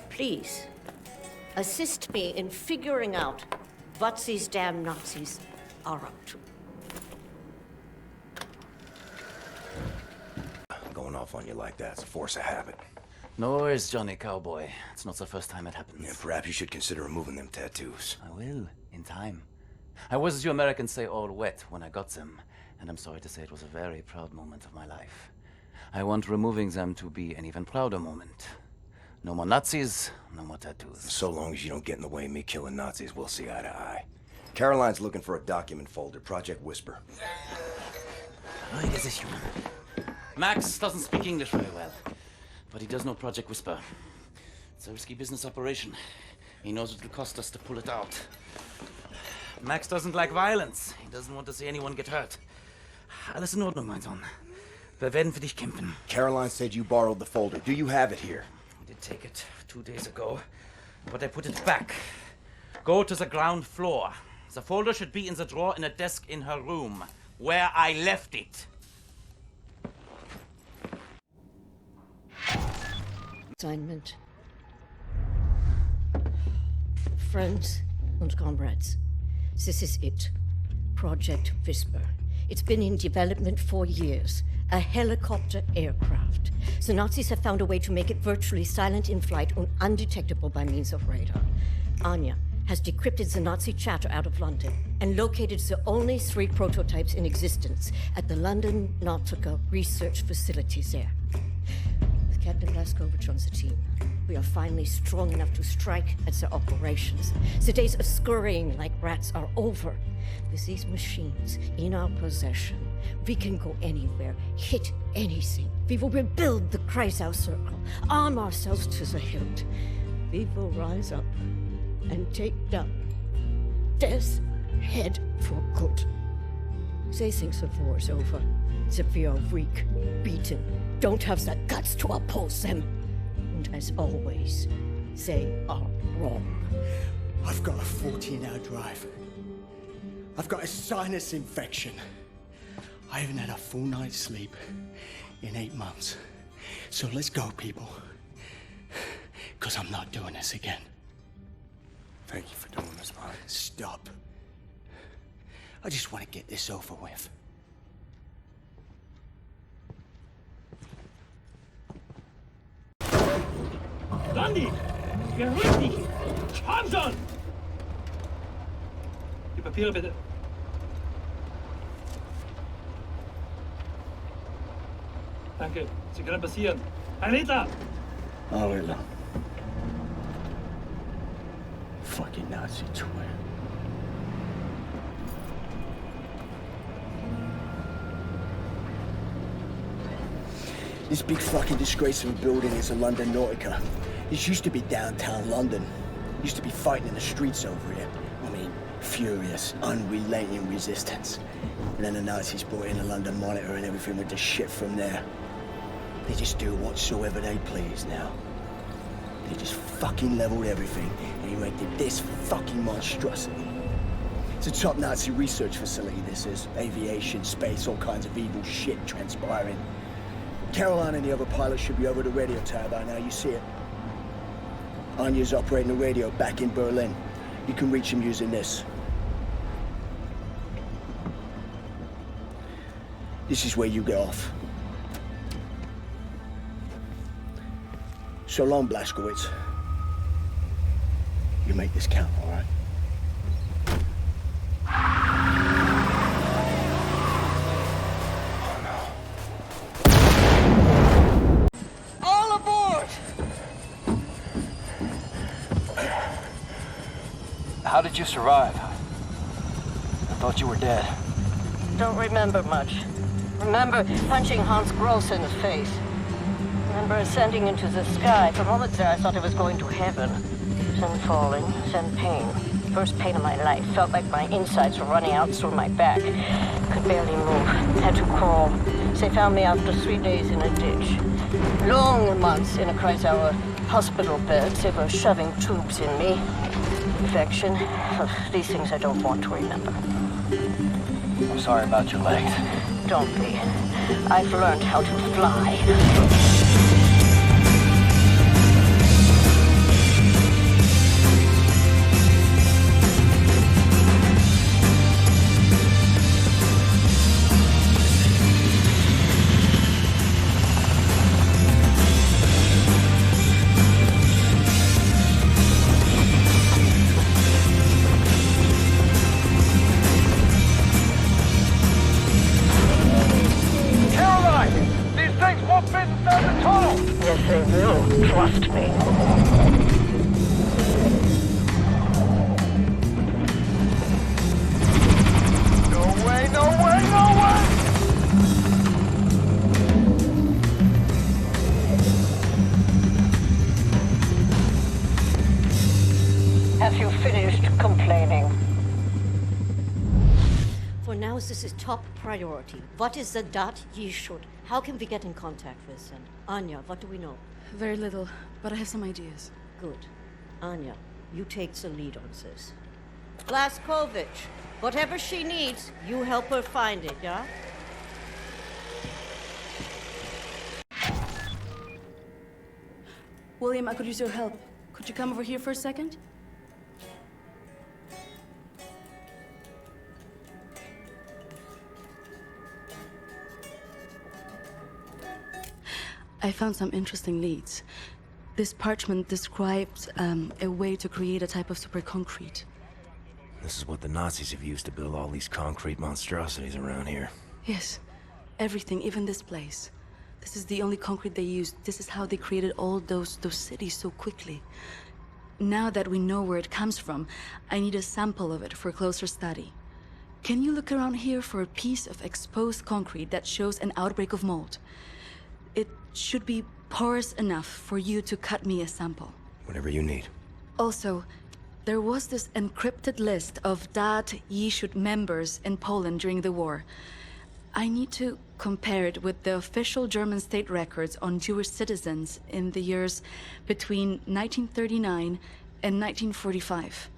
please assist me in figuring out what these damn Nazis are up to. Going off on you like that's a force of habit. No worries, Johnny Cowboy. It's not the first time it happens. Yeah, perhaps you should consider removing them tattoos. I will, in time. I was, as you Americans say, all wet when I got them. And I'm sorry to say it was a very proud moment of my life. I want removing them to be an even prouder moment. No more Nazis, no more tattoos. So long as you don't get in the way of me killing Nazis, we'll see eye to eye. Caroline's looking for a document folder, Project Whisper. Max doesn't speak English very well, but he does know Project Whisper. It's a risky business operation. He knows it will cost us to pull it out. Max doesn't like violence. He doesn't want to see anyone get hurt. Alles in Ordnung, mein Sohn. Wir werden für dich kämpfen. Caroline said you borrowed the folder. Do you have it here? I did take it 2 days ago, but I put it back. Go to the ground floor. The folder should be in the drawer in a desk in her room, where I left it. Assignment. Friends and comrades, this is it. Project Whisper. It's been in development for years. A helicopter aircraft. The Nazis have found a way to make it virtually silent in flight and undetectable by means of radar. Anya has decrypted the Nazi chatter out of London and located the only 3 prototypes in existence at the London Nautica research facilities there. With Captain Blazkowicz on the team, we are finally strong enough to strike at their operations. The days of scurrying like rats are over. With these machines in our possession, we can go anywhere, hit anything. We will rebuild the Kreisau Circle, arm ourselves to the hilt. We will rise up and take down Death's head for good. They think the war is over, that we are weak, beaten, don't have the guts to oppose them. And as always, they are wrong. I've got a 14-hour drive. I've got a sinus infection. I haven't had a full night's sleep in 8 months. So let's go, people. Because I'm not doing this again. Thank you for doing this, Bob. Stop. I just want to get this over with. Gandhi! Beruhig dich! Komm schon! Die Papiere bitte. Danke. Sie können passieren. Ein Hitler! Oh, Hitler. Fucking Nazi twin. This big fucking disgrace of a building is a London Nautica. This used to be downtown London. Used to be fighting in the streets over here. I mean, furious, unrelenting resistance. And then the Nazis brought in a London Monitor and everything went to shit from there. They just do whatsoever they please now. They just fucking leveled everything and erected this fucking monstrosity. It's a top Nazi research facility, this is. Aviation, space, all kinds of evil shit transpiring. Caroline and the other pilots should be over the radio tower by now, you see it. Anya's operating the radio back in Berlin. You can reach him using this. This is where you get off. So long, Blazkowicz. You make this count, all right? All aboard! How did you survive? I thought you were dead. Don't remember much. Remember punching Hans Gross in the face. Remember ascending into the sky. For moments there I thought I was going to heaven. Then falling, then pain. First pain of my life. Felt like my insides were running out through my back. Could barely move. Had to crawl. They found me after 3 days in a ditch. Long months in a Kreisauer hospital bed. They were shoving tubes in me. Infection. These things I don't want to remember. I'm sorry about your legs. Don't be. I've learned how to fly. Yes, they will. Trust me. No way, no way, no way! Have you finished complaining? For now, this is top priority. What is the dot ye should? How can we get in contact with them? Anya, what do we know? Very little, but I have some ideas. Good. Anya, you take the lead on this. Blazkowicz, whatever she needs, you help her find it, yeah? William, I could use your help. Could you come over here for a second? I found some interesting leads. This parchment describes a way to create a type of super concrete. This is what the Nazis have used to build all these concrete monstrosities around here. Yes, everything, even this place. This is the only concrete they used. This is how they created all those cities so quickly. Now that we know where it comes from, I need a sample of it for closer study. Can you look around here for a piece of exposed concrete that shows an outbreak of mold? It should be porous enough for you to cut me a sample. Whatever you need. Also, there was this encrypted list of Dat Yeshut members in Poland during the war. I need to compare it with the official German state records on Jewish citizens in the years between 1939 and 1945.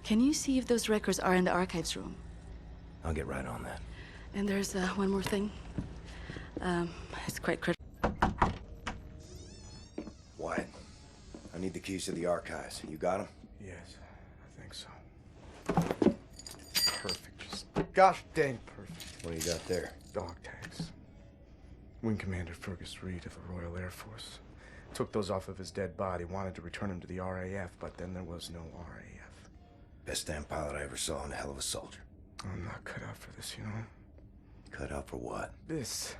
Can you see if those records are in the archives room? I'll get right on that. And there's one more thing. It's quite critical. Wyatt, I need the keys to the archives. You got them? Yes, I think so. Perfect. Just gosh dang perfect. What do you got there? Dog tags. Wing Commander Fergus Reed of the Royal Air Force. Took those off of his dead body, wanted to return him to the RAF, but then there was no RAF. Best damn pilot I ever saw and a hell of a soldier. I'm not cut out for this, you know? Cut out for what? This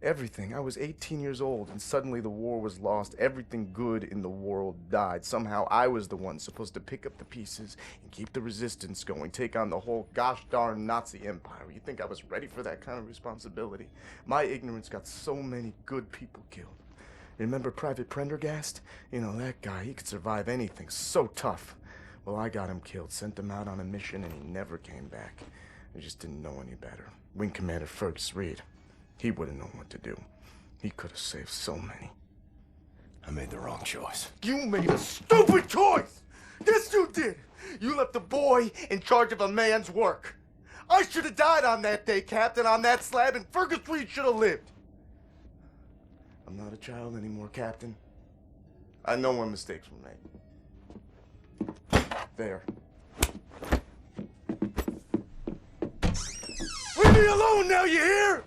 Everything. I was 18 years old, and suddenly the war was lost. Everything good in the world died. Somehow I was the one supposed to pick up the pieces and keep the resistance going, take on the whole gosh darn Nazi empire. You think I was ready for that kind of responsibility? My ignorance got so many good people killed. Remember Private Prendergast? You know, that guy, he could survive anything. So tough. Well, I got him killed, sent him out on a mission, and he never came back. I just didn't know any better. Wing Commander Fergus Reed. He would have known what to do. He could have saved so many. I made the wrong choice. You made a stupid choice! Yes, you did! You left a boy in charge of a man's work. I should have died on that day, Captain, on that slab, and Fergus Reed should have lived. I'm not a child anymore, Captain. I know when mistakes were made. There. Leave me alone now, you hear?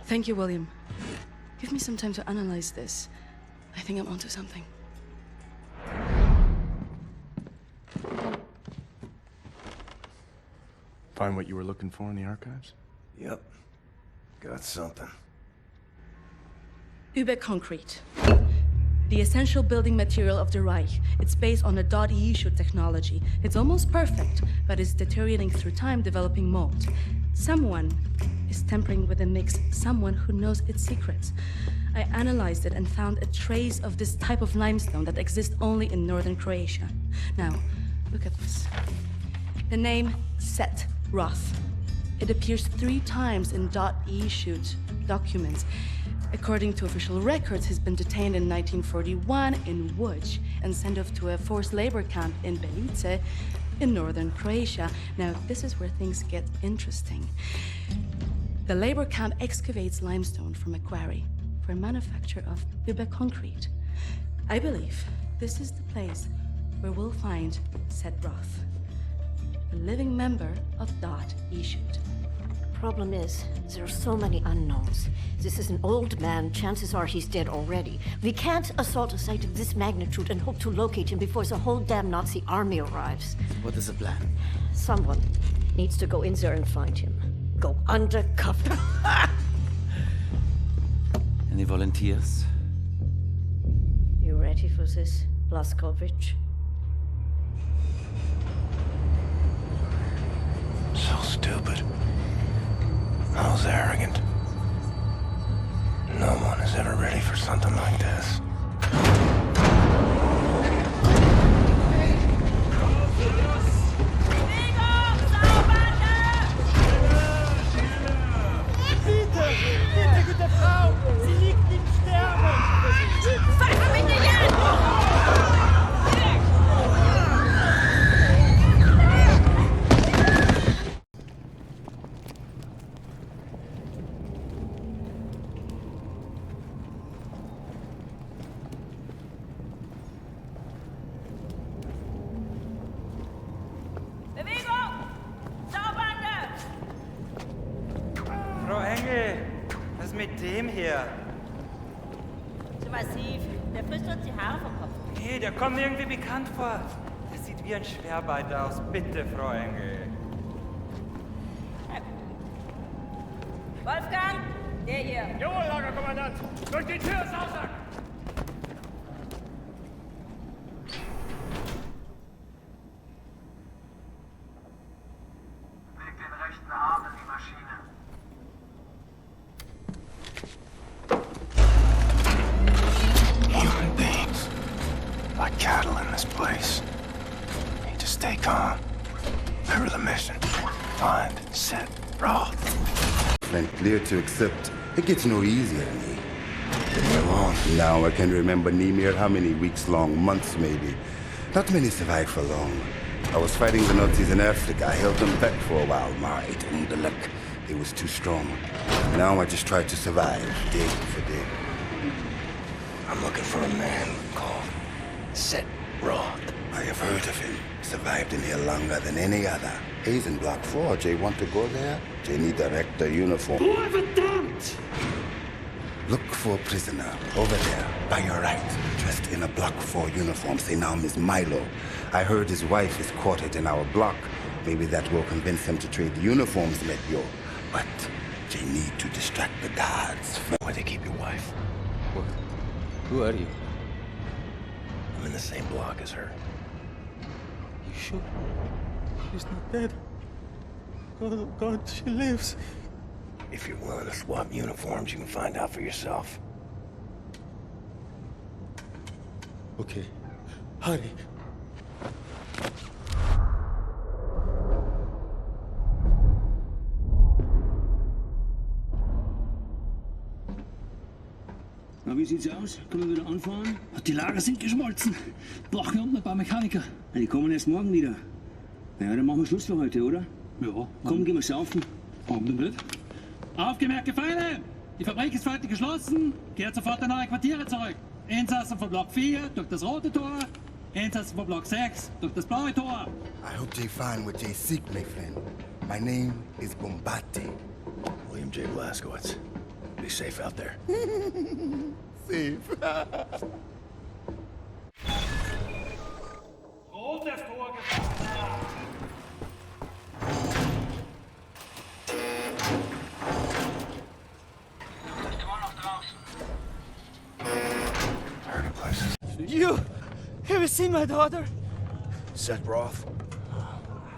Thank you, William. Give me some time to analyze this. I think I'm onto something. Find what you were looking for in the archives? Yep. Got something. Überconcrete. The essential building material of the Reich. It's based on a .E technology. It's almost perfect, but it's deteriorating through time, developing mold. Someone is tampering with the mix, someone who knows its secrets. I analyzed it and found a trace of this type of limestone that exists only in northern Croatia. Now, look at this. The name Set Roth. It appears 3 times in .E documents. According to official records, he's been detained in 1941 in Łódź and sent off to a forced labor camp in Belice in northern Croatia. Now, this is where things get interesting. The labor camp excavates limestone from a quarry for manufacture of Überconcrete. I believe this is the place where we'll find Set Roth, a living member of .E. Problem is, there are so many unknowns. This is an old man. Chances are he's dead already. We can't assault a site of this magnitude and hope to locate him before the whole damn Nazi army arrives. What is the plan? Someone needs to go in there and find him. Go undercover. Any volunteers? You ready for this, Blaskovich? So stupid. I was arrogant. No one is ever ready for something like this. Bitte, gute Frau! Sie liegt im Sterben! Pfeife mich nicht an! Frau Engel, was ist mit dem hier? Zu massiv. Der frisst uns die Haare vom Kopf. Nee, der kommt mir irgendwie bekannt vor. Der sieht wie ein Schwerbeiter aus. Bitte, Frau Engel. Wolfgang, der hier. Jawohl, Lagerkommandant! Durch die Tür, Sausack! Leg den rechten Arm in die Maschine. Human beings. Like cattle in this place. Need to stay calm. Remember the mission. Find Set Roth. And clear to accept. It gets no easier, me. Now I can remember Nemir how many weeks long, months maybe. Not many survive for long. I was fighting the Nazis in Africa. I held them back for a while, my luck. It was too strong. Now I just try to survive, day for day. I'm looking for a man called Set Roth. I have heard of him. Survived in here longer than any other. He's in Block 4. Jay want to go there? Jay need a rector uniform. Whoever don't! Look for a prisoner over there, by your right, dressed in a Block 4 uniform. Say now, Miss Milo. I heard his wife is quartered in our block. Maybe that will convince him to trade the uniforms, met yo. But They need to distract the guards. Where they keep your wife? What? Who are you? I'm in the same block as her. You sure? She's not dead. Oh, God, she lives. If you're willing to swap uniforms, you can find out for yourself. Okay. Hurry. Na, wie sieht's aus? Können wir wieder anfahren? Die Lager sind geschmolzen. Brauchen wir unten ein paar Mechaniker. Ja, die kommen erst morgen wieder. Ja, dann machen wir Schluss für heute, oder? Ja. Komm, gehen wir saufen. Warum denn nicht? Aufgemerkte Feinde! Die Fabrik ist für heute geschlossen. Kehrt sofort in eure Quartiere zurück. Insassen von Block 4 durch das rote Tor. Insassen von Block 6 durch das blaue Tor. I hope they find what they seek, my friend. My name is Bombate. William J. Blazkowicz. Be safe out there. Safe. Rotes Tor gefahren. You have you seen my daughter? Set Roth.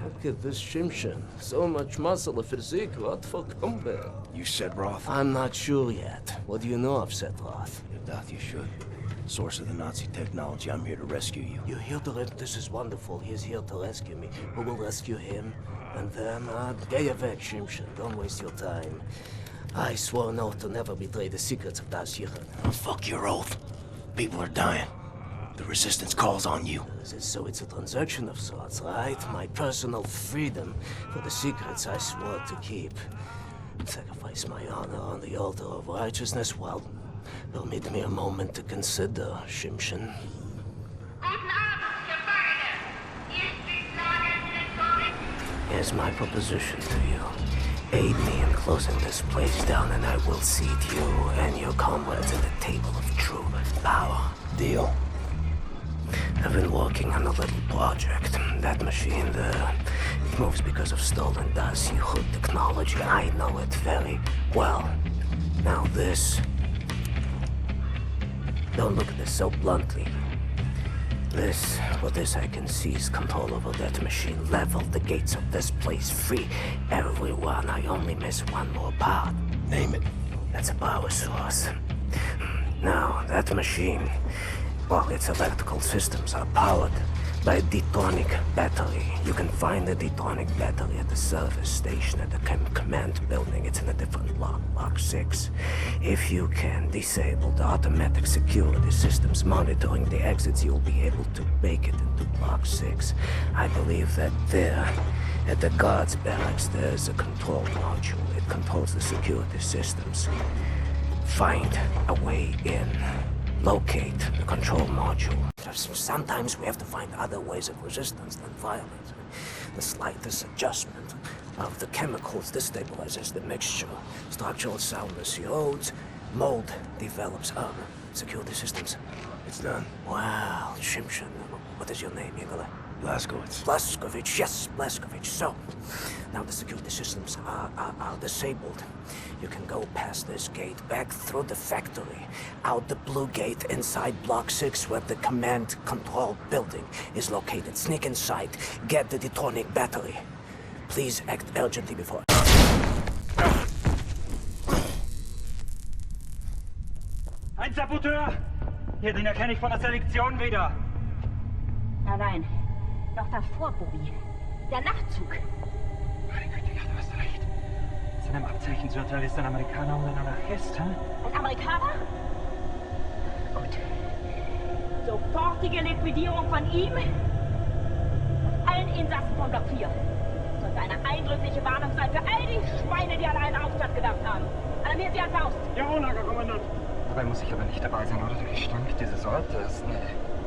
Look at this Shimshin. So much muscle, a physique. What for combat? You said Roth? I'm not sure yet. What do you know of Setroth? You doubt you should. Source of the Nazi technology. I'm here to rescue you. You're here to this is wonderful. He's here to rescue me. Who will rescue him? And then, get you back, Shimshin. Don't waste your time. I swore an oath to never betray the secrets of Das Yichud. Oh, fuck your oath. People are dying. The resistance calls on you. So it's a transaction of sorts, right? My personal freedom for the secrets I swore to keep. Sacrifice my honor on the altar of righteousness? Well, permit me a moment to consider, Shimshin. Here's my proposition to you. Aid me in closing this place down and I will seat you and your comrades at the table of true power. Deal. I've been working on a little project. That machine there, it moves because of stolen Das Yichud technology. I know it very well. Now this... Don't look at this so bluntly. With this I can seize control over that machine, level the gates of this place, free everyone. I only miss one more part. Name it. That's a power source. Now, that machine, well, its electrical systems are powered by a detonic battery. You can find the detonic battery at the service station at the command building. It's in a different block, Block 6. If you can disable the automatic security systems monitoring the exits, you'll be able to make it into Block 6. I believe that there, at the guards' barracks, there's a control module. It controls the security systems. Find a way in. Locate the control module. Sometimes we have to find other ways of resistance than violence. The slightest adjustment of the chemicals destabilizes the mixture. Structural soundness erodes, mold develops. Security systems. It's done. Wow, Shimshin. What is your name, Igor? Blazkowicz. Blazkowicz, yes, Blazkowicz. So, now the security systems are disabled. You can go past this gate, back through the factory, out the blue gate inside Block 6 where the command control building is located. Sneak inside, get the detonic battery. Please act urgently before... Ein Saboteur! Hier, den erkenne ich von der Selektion wieder. Nein. Noch davor, Bobby. Der Nachtzug. Meine Güte, ja, du hast recht. Seinem Abzeichen zu urteilen ist ein Amerikaner und ein Anarchist, hm? Ein Amerikaner? Gut. Sofortige Liquidierung von ihm. Allen Insassen von Block 4. Sollte eine eindrückliche Warnung sein für all die Schweine, die an einen Aufstand gedacht haben. Alarmieren Sie an Faust. Jawohl, Lagerkommandant. Dabei muss ich aber nicht dabei sein, oder? Der Gestank dieses Ortes. Nee.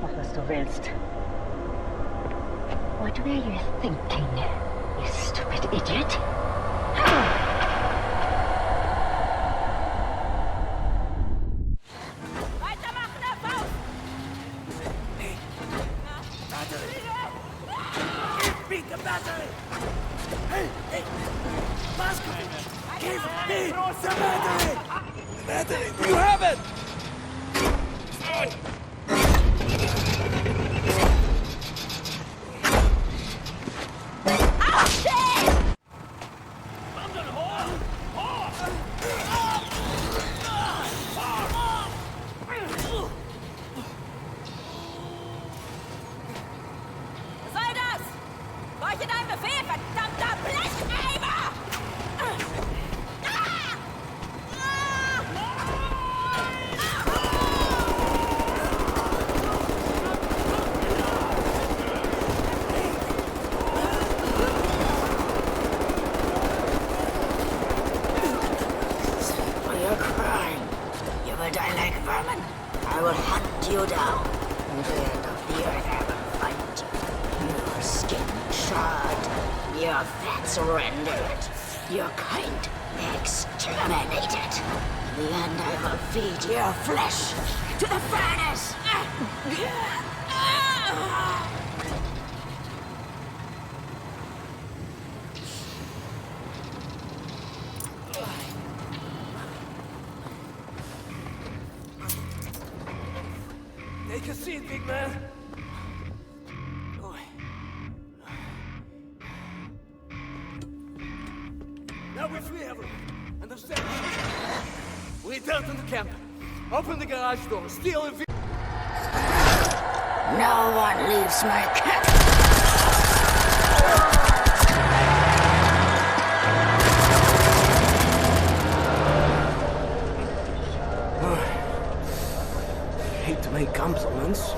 Mach, was du willst. What were you thinking, you stupid idiot? Weitermachen, Herr Faust! Hey! Battery! Give me the battery! Hey! Blazkowicz! Give me Where's the battery? The battery, do you have it? Was soll das? Leuchte dein Befehl, verdammter Blecheimer! For your crime, you will die like vermin. I will hunt you down. And the end of the earth I will find you. Your skin charred, your fats rendered, your kind exterminated. In the end I will feed your flesh to the furnace. Take a seat, big man. Now we're free, everyone. Understand? Return to the camp. Open the garage door. Steal a vehicle. No one leaves my camp. Hate to make compliments,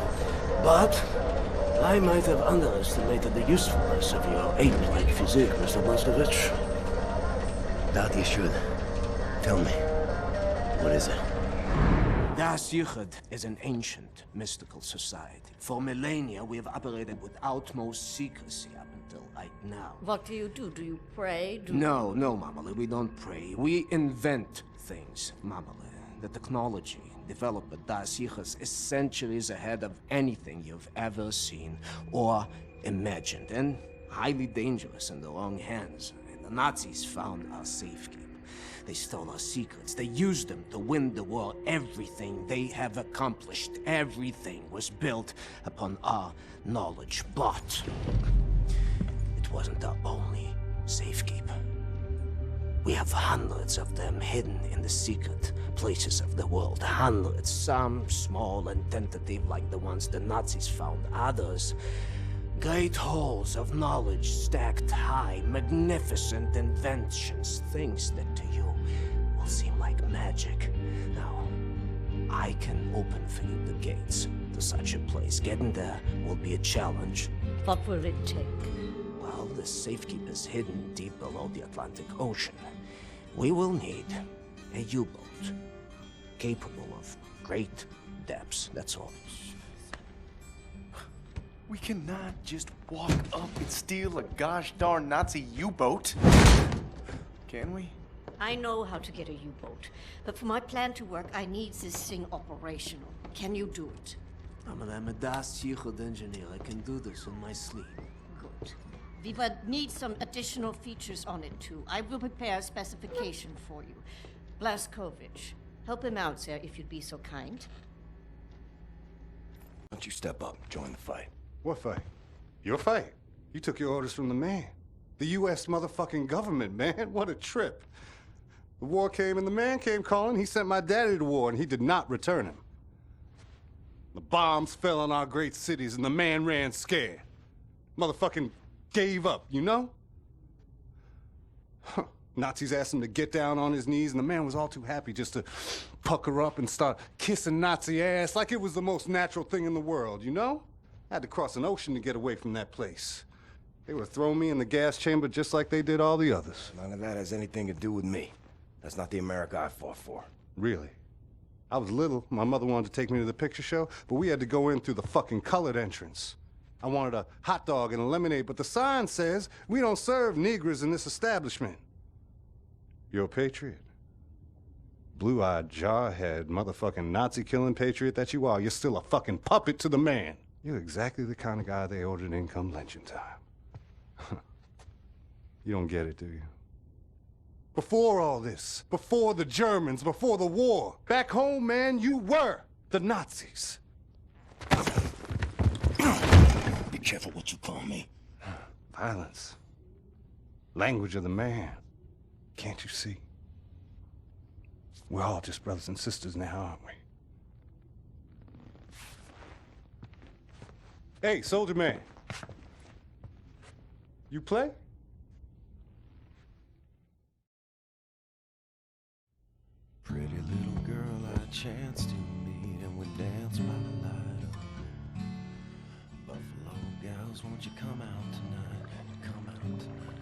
but I might have underestimated the usefulness of your ape-like physique, Mr. Blastovich. Doubt you should. Tell me, what is it? Das Yichud is an ancient, mystical society. For millennia, we have operated with utmost secrecy up until right now. What do? Do you pray? No, Mamale, we don't pray. We invent things, Mamale. The technology developed by Das Yichud is centuries ahead of anything you've ever seen or imagined, and highly dangerous in the wrong hands. And the Nazis found our safekeeping. They stole our secrets. They used them to win the war. Everything they have accomplished, everything was built upon our knowledge. But it wasn't our only safekeeper. We have hundreds of them hidden in the secret places of the world. Hundreds, some small and tentative like the ones the Nazis found. Others, great halls of knowledge stacked high, magnificent inventions, things that to you will seem like magic. Now, I can open for you the gates to such a place. Getting there will be a challenge. What will it take? Well, the safekeeper's hidden deep below the Atlantic Ocean. We will need a U-boat capable of great depths, that's all. We cannot just walk up and steal a gosh darn Nazi U-boat. Can we? I know how to get a U-boat, but for my plan to work, I need this thing operational. Can you do it? I'm a Das Yichud engineer. I can do this in my sleep. Good. We will need some additional features on it, too. I will prepare a specification for you. Blaskovich, help him out, sir, if you'd be so kind. Why don't you step up, join the fight? What fight? Your fight? You took your orders from the man. The U.S. motherfucking government, man. What a trip. The war came and the man came calling. He sent my daddy to war and he did not return him. The bombs fell on our great cities and the man ran scared. Motherfucking gave up, you know? Huh. Nazis asked him to get down on his knees and the man was all too happy just to pucker up and start kissing Nazi ass like it was the most natural thing in the world, you know? I had to cross an ocean to get away from that place. They would have thrown me in the gas chamber just like they did all the others. None of that has anything to do with me. That's not the America I fought for. Really? I was little. My mother wanted to take me to the picture show, but we had to go in through the fucking colored entrance. I wanted a hot dog and a lemonade, but the sign says we don't serve Negroes in this establishment. You're a patriot. Blue-eyed, jarhead, motherfucking Nazi-killing patriot that you are. You're still a fucking puppet to the man. You're exactly the kind of guy they ordered in come lynching time. You don't get it, do you? Before all this, before the Germans, before the war, back home, man, you were the Nazis. Be careful what you call me. Violence. Language of the man. Can't you see? We're all just brothers and sisters now, aren't we? Hey, soldier man. You play? Pretty little girl I chanced to meet, and we danced by the light of Buffalo gals, won't you come out tonight? Come out tonight.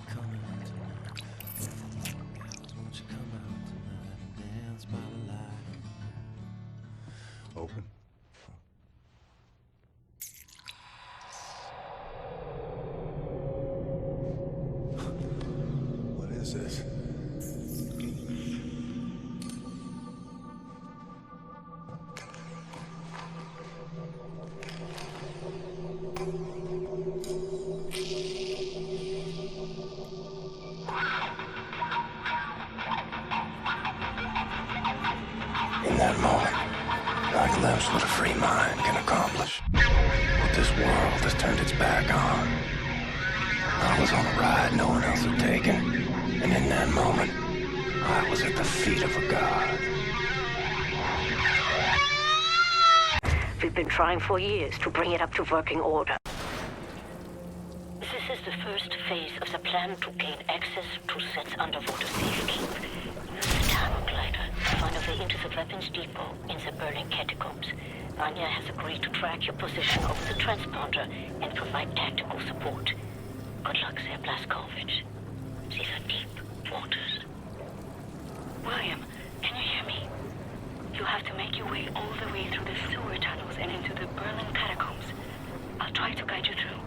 Come out tonight. Buffalo gals, won't you come out tonight and dance by the light of... Open. What is this? In that moment, I glimpsed what a free mind can accomplish. What this world has turned its back on. I was on a ride no one else had taken, and in that moment, I was at the feet of a god. We've been trying for years to bring it up to working order. This is the first phase of the plan to gain access to Set's underwater safekeep. The tunnel glider found a way into the weapons depot in the Berlin catacombs. Anya has agreed to track your position over the transponder and provide tactical support. Good luck there, Blazkowicz. These are deep waters. William, can you hear me? You have to make your way all the way through the sewer tunnels and into the Berlin catacombs. I'll try to guide you through.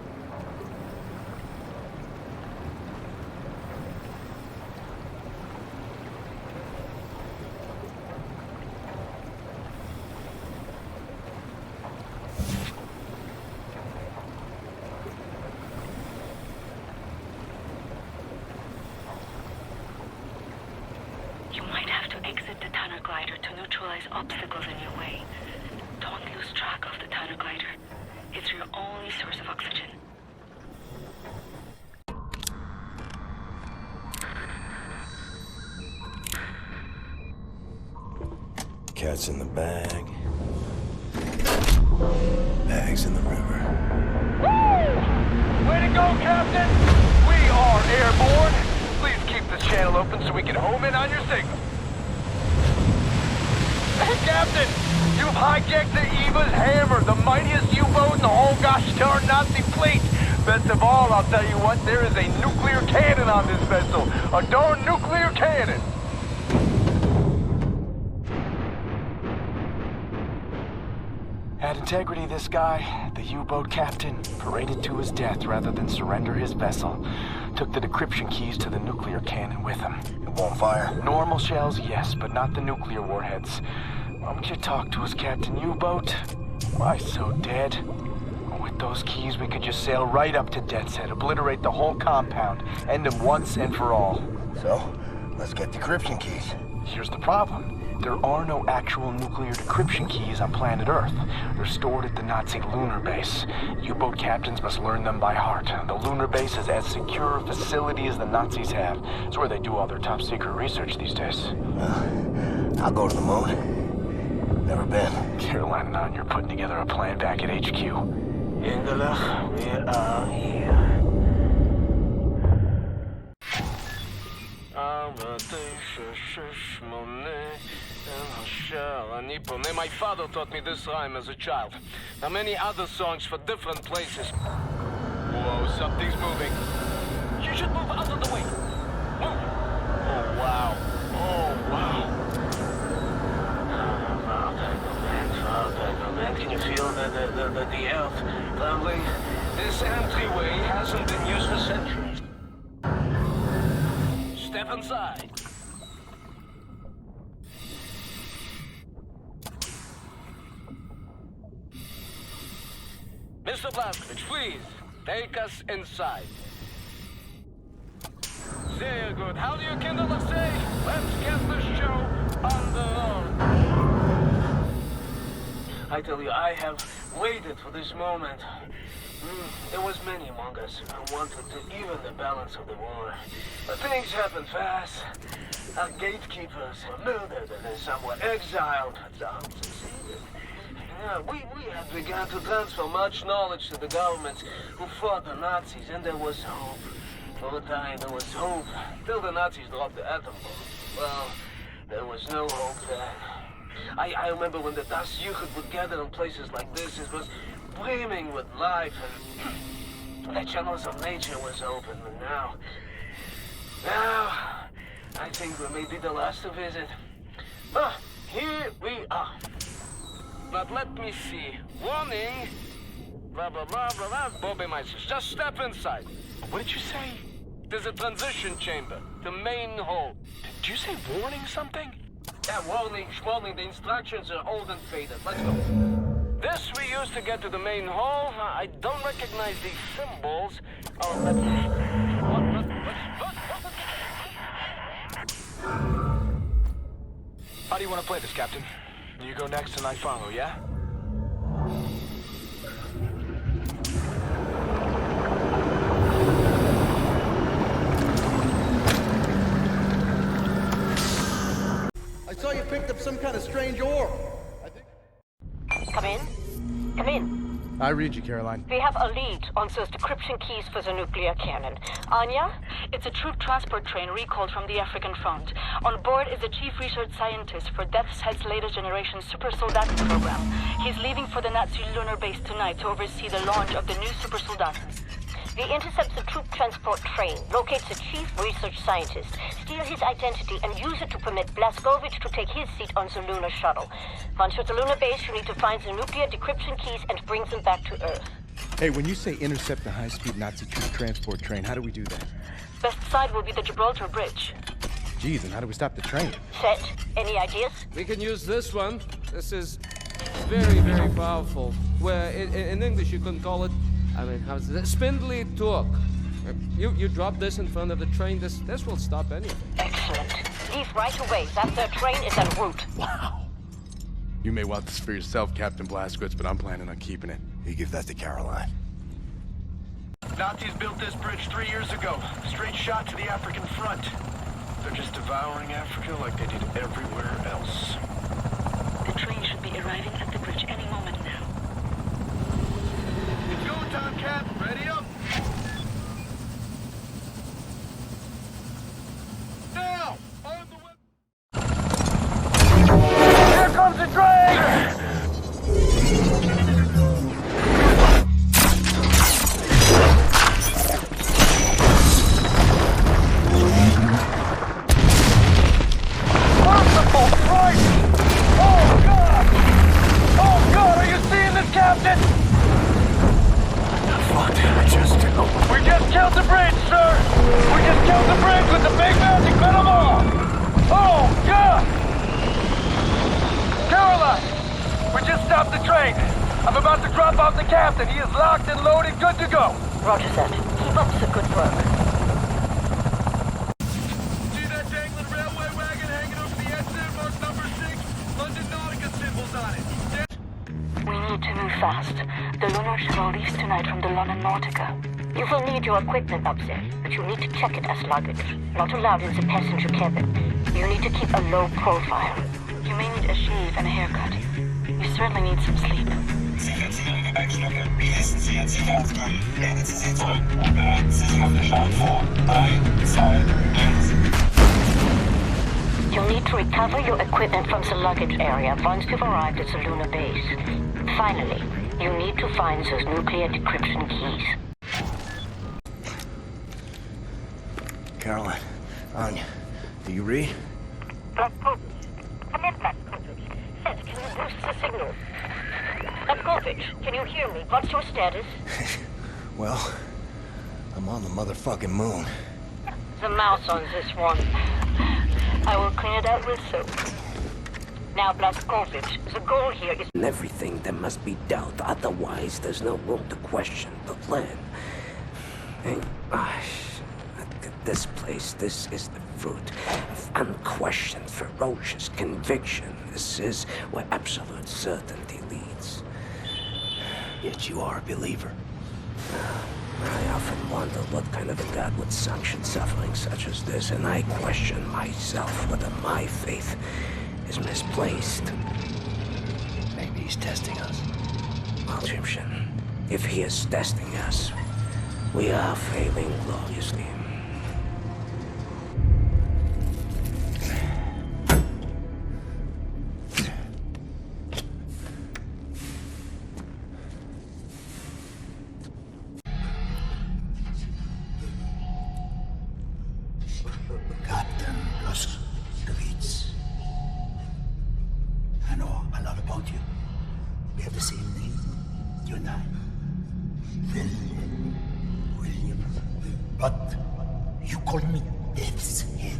You might have to exit the tunnel glider to neutralize obstacles in your way. Don't lose track of the tunnel glider. It's your only source of oxygen. Cat's in the bag. Bag's in the river. Way to go, Captain! We are airborne. Please keep the channel open so we can home in on your signal. Hey, Captain! You've hijacked the Eva's Hammer, the mightiest U-boat in the whole gosh darn Nazi fleet. Best of all, I'll tell you what, there is a nuclear cannon on this vessel. A darn nuclear cannon! Had integrity, this guy. The U-boat captain paraded to his death rather than surrender his vessel. Took the decryption keys to the nuclear cannon with him. It won't fire? Normal shells, yes, but not the nuclear warheads. Why don't you talk to us, Captain U-boat? Why so dead? With those keys, we could just sail right up to Death's Head, obliterate the whole compound, end him once and for all. So, let's get decryption keys. Here's the problem. There are no actual nuclear decryption keys on planet Earth. They're stored at the Nazi lunar base. U-boat captains must learn them by heart. The lunar base is as secure a facility as the Nazis have. It's where they do all their top secret research these days. I'll go to the moon. Never been. Caroline and I, you're putting together a plan back at HQ. Engelach, we are here. My father taught me this rhyme as a child. Now many other songs for different places. Whoa, something's moving. You should move out of the way. Move. Oh, wow. Oh, wow. Can you feel the earth trembling? This entryway hasn't been used for centuries. Step inside. Mr. Blazkowicz, please, take us inside. Sehr good. How do you Kinder say? Let's get the show on the road. I tell you, I have waited for this moment. There was many among us who wanted to even the balance of the war. But things happened fast. Our gatekeepers were murdered and then some were exiled. Some succeeded. Yeah, we had begun to transfer much knowledge to the governments who fought the Nazis, and there was hope. For a time, there was hope, till the Nazis dropped the atom bomb. Well, there was no hope then. I remember when the Das Jugend would gather in places like this, it was brimming with life, and the channels of nature was open, and now, I think we may be the last to visit. But here we are. But let me see. Warning! Blah, blah, blah, blah, blah. Bobby Meisters, just step inside. What did you say? There's a transition chamber, the main hall. Did you say warning something? Yeah, warning, the instructions are old and faded. Let's go. This we use to get to the main hall. I don't recognize these symbols. Oh, let's... What? How do you want to play this, Captain? You go next and I follow, yeah? I saw you picked up some kind of strange ore. Come in. Come in. I read you, Caroline. We have a lead on those decryption keys for the nuclear cannon. Anya? It's a troop transport train recalled from the African front. On board is the chief research scientist for Death's Head's latest generation super soldaten program. He's leaving for the Nazi lunar base tonight to oversee the launch of the new super soldaten. We intercept the troop transport train, locate the chief research scientist, steal his identity, and use it to permit Blazkowicz to take his seat on the lunar shuttle. Once at the lunar base, you need to find the nuclear decryption keys and bring them back to Earth. Hey, when you say intercept the high-speed Nazi troop transport train, how do we do that? Best side will be the Gibraltar Bridge. Geez, and how do we stop the train? Set. Any ideas? We can use this one. This is very, very powerful. Where in English you can call it, I mean, how's it? Spindly torque. You drop this in front of the train, this will stop anything. Excellent. Leave right away. That third train is en route. Wow. You may want this for yourself, Captain Blazkowicz, but I'm planning on keeping it. You give that to Caroline. Nazis built this bridge 3 years ago. Straight shot to the African front. They're just devouring Africa like they did everywhere else. The train should be arriving at the bridge any moment now. It's go time, Cap. Ready up. Now! On the way. Here comes the train! Captain! What did I just do? We just killed the bridge, sir! We just killed the bridge with the big magic venom off! Oh, God! Caroline! We just stopped the train. I'm about to drop off the captain. He is locked and loaded, good to go. Roger that. Keep up the good work. See that dangling railway wagon hanging over the exit marked number 6? London Nautica symbols on it. We need to move fast. The lunar shuttle leaves tonight from the London Nautica. You will need your equipment up there, but you need to check it as luggage. Not allowed in the passenger cabin. You need to keep a low profile. You may need a shave and a haircut. You certainly need some sleep. You'll need to recover your equipment from the luggage area once you've arrived at the lunar base. Finally, you need to find those nuclear decryption keys. Caroline, Anya, do you read? Blazkowicz. Come in, Blazkowicz. Yes, can you boost the signal? Blazkowicz, can you hear me? What's your status? Well, I'm on the motherfucking moon. The mouse on this one. I will clean it out with soap. Now, Blazkowicz, the goal here is... In everything there must be doubt, otherwise there's no room to question the plan. Hey, this place, this is the fruit of unquestioned, ferocious conviction. This is where absolute certainty leads. Yet you are a believer. I often wonder what kind of a God would sanction suffering such as this, and I question myself whether my faith is misplaced. Maybe he's testing us. Well, Egyptian, if he is testing us, we are failing gloriously. Captain Bluskowitz. I know a lot about you. We have the same name, you and I. William. But you call me Death's Head.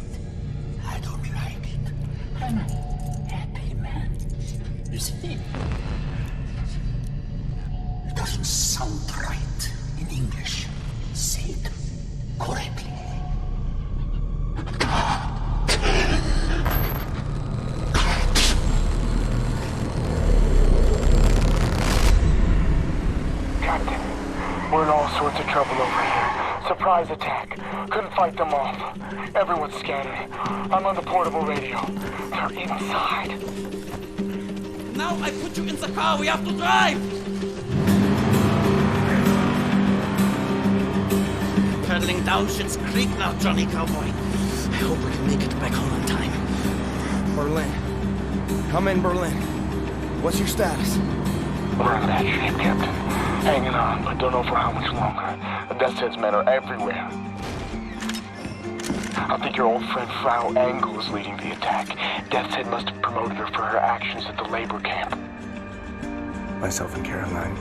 I don't like it. I'm a happy man. You see? It doesn't sound right in English. Say it correctly. Captain, we're in all sorts of trouble over here. Surprise attack. Couldn't fight them off. Everyone's scattered. I'm on the portable radio. They're inside. Now I put you in the car. We have to drive. Pedaling down Schitt's Creek now, Johnny Cowboy. I hope we can make it back home on time. Berlin. I'm in Berlin. What's your status? We're in bad shape, Captain. Hanging on, but don't know for how much longer. The Death's Head's men are everywhere. I think your old friend Frau Engel is leading the attack. Death's Head must have promoted her for her actions at the labor camp. Myself and Caroline,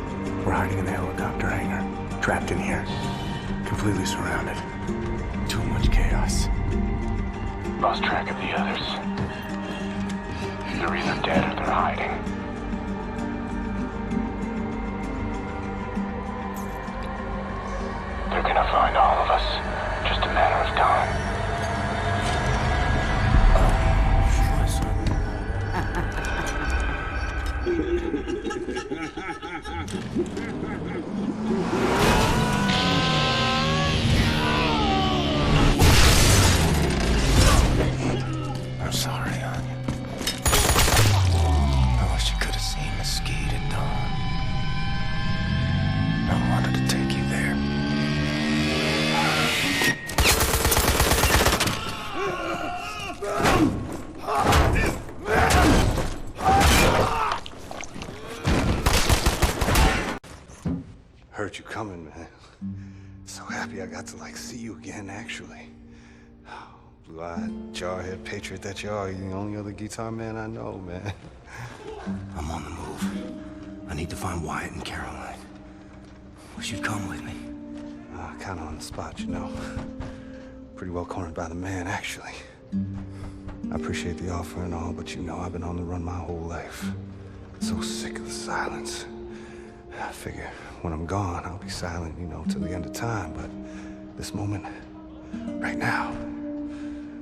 we're hiding in the helicopter hangar. Trapped in here. Completely surrounded. Too much chaos. Lost track of the others. They're either dead or they're hiding. They're gonna find all of us. Just a matter of time. I'm sorry, Anya. I wish you could have seen Mesquite at dawn. I wanted to take you there. Heard you coming, man. So happy I got to, see you again, actually. Blue-eyed, jarhead patriot that you are. You're the only other guitar man I know, man. I'm on the move. I need to find Wyatt and Caroline. Wish you'd come with me. Kind of on the spot, you know. Pretty well cornered by the man, actually. I appreciate the offer and all, but you know I've been on the run my whole life. So sick of the silence. I figure when I'm gone, I'll be silent, till the end of time. But this moment, right now,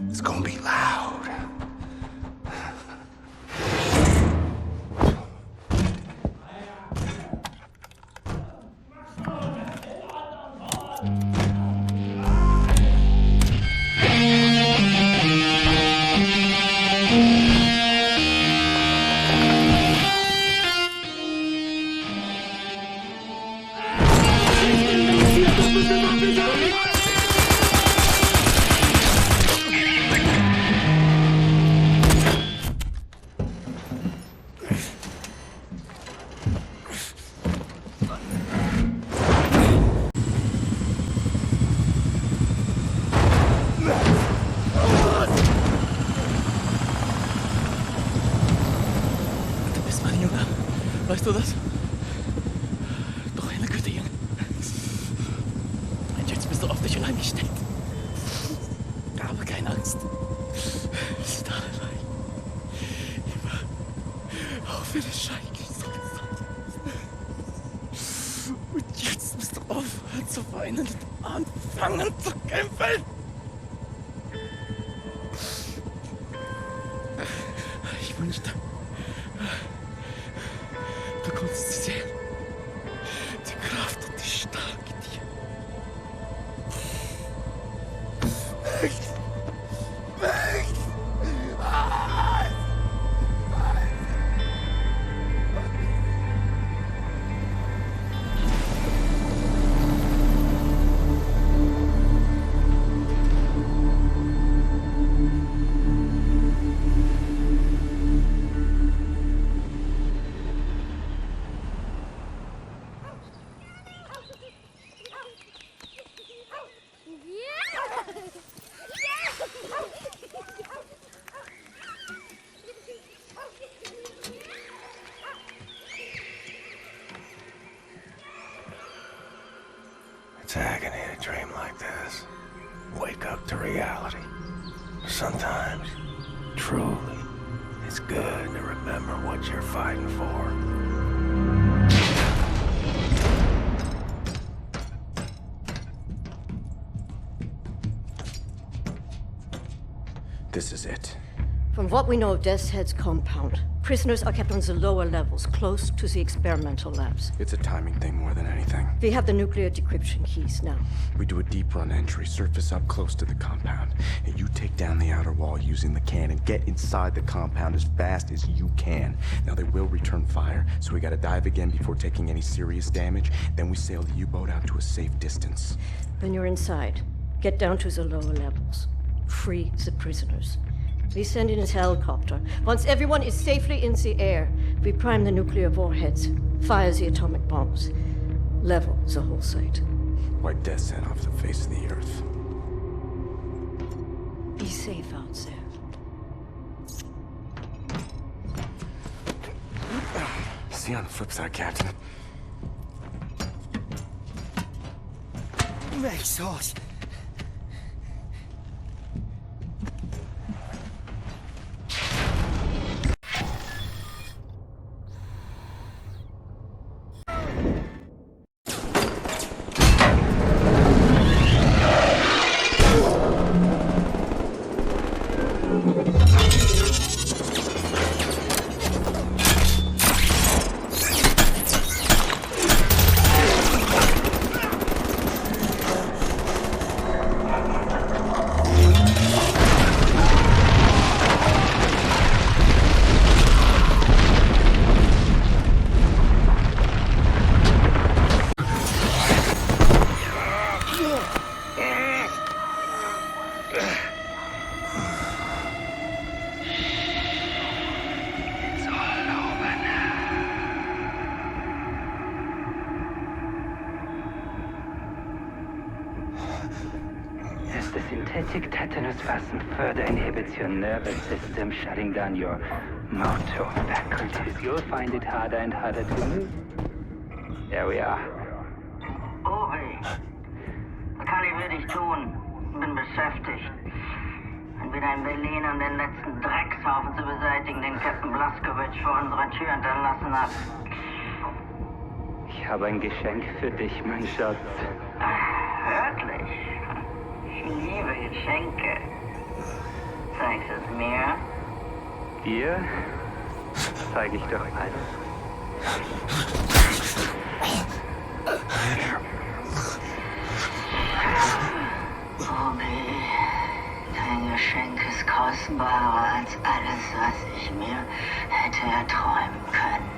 it's gonna be loud. Weißt du das? Doch eine Güte, Junge. Und jetzt bist du auf dich allein gestellt. Aber keine Angst. Ist da allein. Immer auf eine Scheike. Und jetzt musst du aufhören zu weinen und anfangen zu kämpfen. nicht. Du konntest sie sehen. Die Kraft und die Stärke dir. Weg! Weg! It's agony to dream like this. Wake up to reality. Sometimes, truly, it's good to remember what you're fighting for. This is it. From what we know of Death's Head's compound, prisoners are kept on the lower levels, close to the experimental labs. It's a timing thing more than anything. We have the nuclear decryption keys now. We do a deep run entry, surface up close to the compound, and you take down the outer wall using the cannon. Get inside the compound as fast as you can. Now they will return fire, so we gotta dive again before taking any serious damage. Then we sail the U-boat out to a safe distance. When you're inside, get down to the lower levels. Free the prisoners. We send in his helicopter. Once everyone is safely in the air, we prime the nuclear warheads, fire the atomic bombs, level the whole site. Wipe Death's Head off the face of the earth. Be safe out there. See you on the flip side, Captain. Makes horse. As the synthetic tetanus vaccine further inhibits your nervous system, shutting down your motor faculties, you'll find it harder and harder to move. There we are. Obi, was kann ich für dich tun? Bin beschäftigt. Bin wieder in Berlin, um den letzten Dreckshaufen zu beseitigen, den Captain Blaskowitsch vor unserer Tür hinterlassen hat. Ich habe ein Geschenk für dich, mein Schatz. Wirklich? Ich liebe Geschenke. Zeigst es mir? Dir zeige ich doch alles. Obi, dein Geschenk ist kostbarer als alles, was ich mir hätte erträumen können.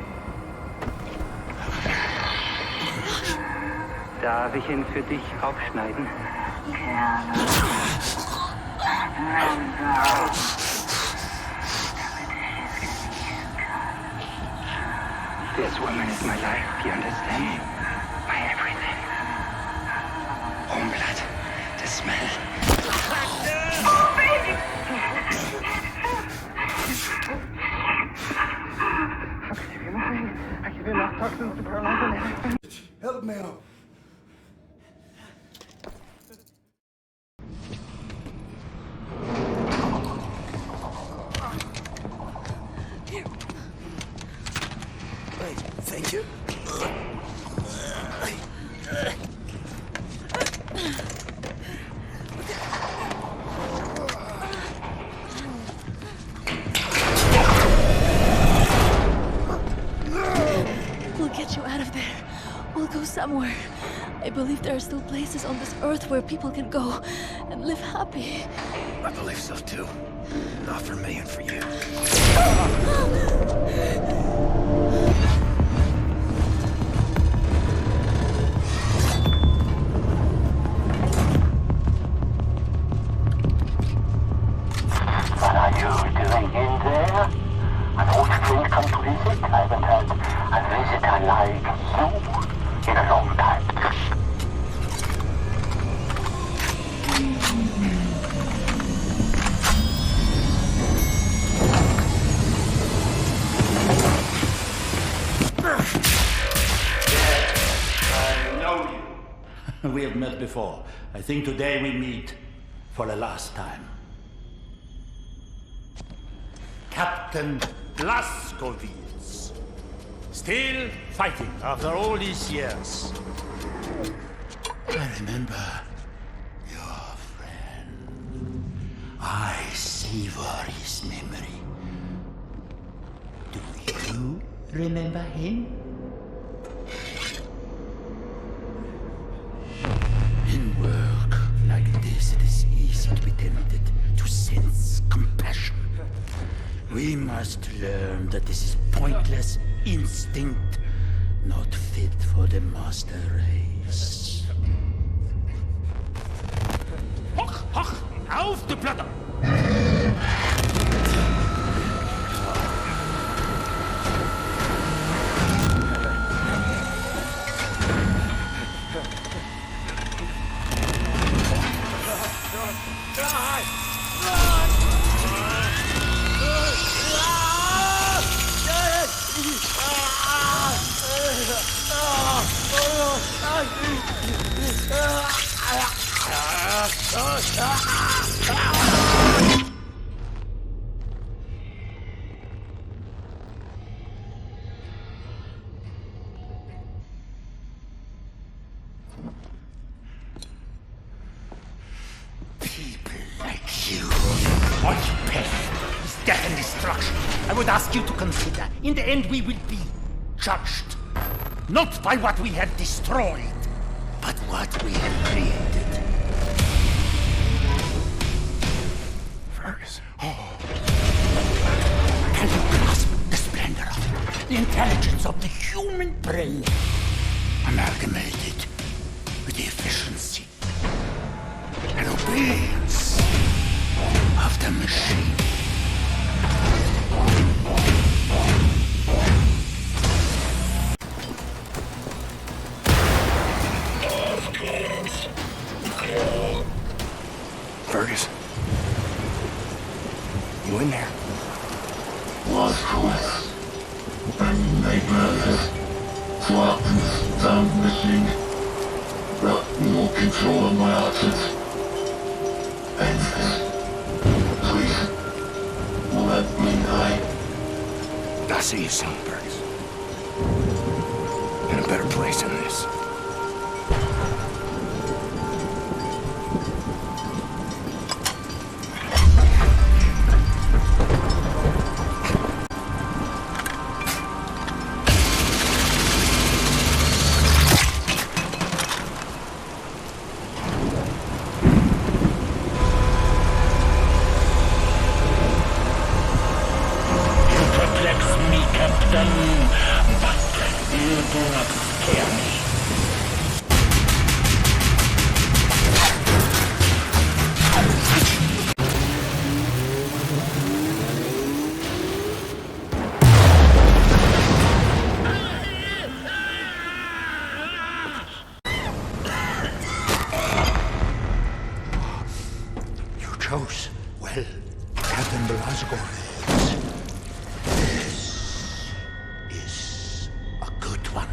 Darf ich ihn für dich aufschneiden? Gerne. This woman is my life, you understand? My everything. Home blood, the smell. Oh, baby! I give you enough toxins to paralyze an elephant. Help me out. Thank you. somewhere. I believe there are still places on this earth where people can go and live happy. I believe so too. Not for me and for you. What are you doing in there? An old friend come to visit? I haven't had a visitor like you in a long time. I know you. We have met before. I think today we meet for the last time. Captain Blazkowicz. Still fighting after all these years. I remember your friend. I savor his memory. Do you remember him? In work like this, it is easy to be tempted to sense compassion. We must learn that this is pointless instinct, not fit for the master race. Hoch, hoch, auf die Platte! People like you. Our path is death and destruction. I would ask you to consider, in the end we will be judged. Not by what we have destroyed, but what we have created. Fergus. Oh. Can you grasp the splendor of it? The intelligence of the human brain, amalgamated with the efficiency and obedience of the machine. Fergus. You in there? Blazkowicz. Nightmares. Flappens, damn machine. Got no control of my actions. End this. Please. Let me die. I'll see you soon, Fergus. In a better place than this. Chose well, Captain Blazkowicz. This is a good one.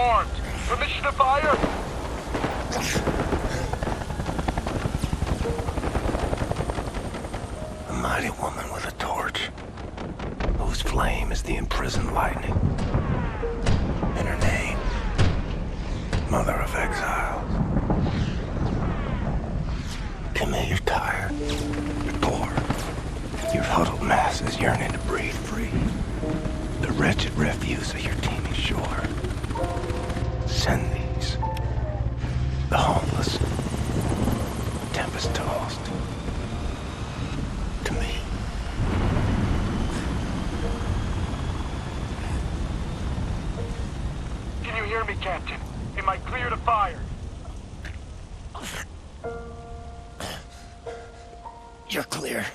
armed. Permission to fire? A mighty woman with a torch, whose flame is the imprisoned lightning. And her name, Mother of Exiles. Camille, you're tired. You're poor. Your huddled masses yearning to breathe free. The wretched refuse of your teeming shore. Send these. The homeless. Tempest-tossed. To me. Can you hear me, Captain? Am I clear to fire? You're clear.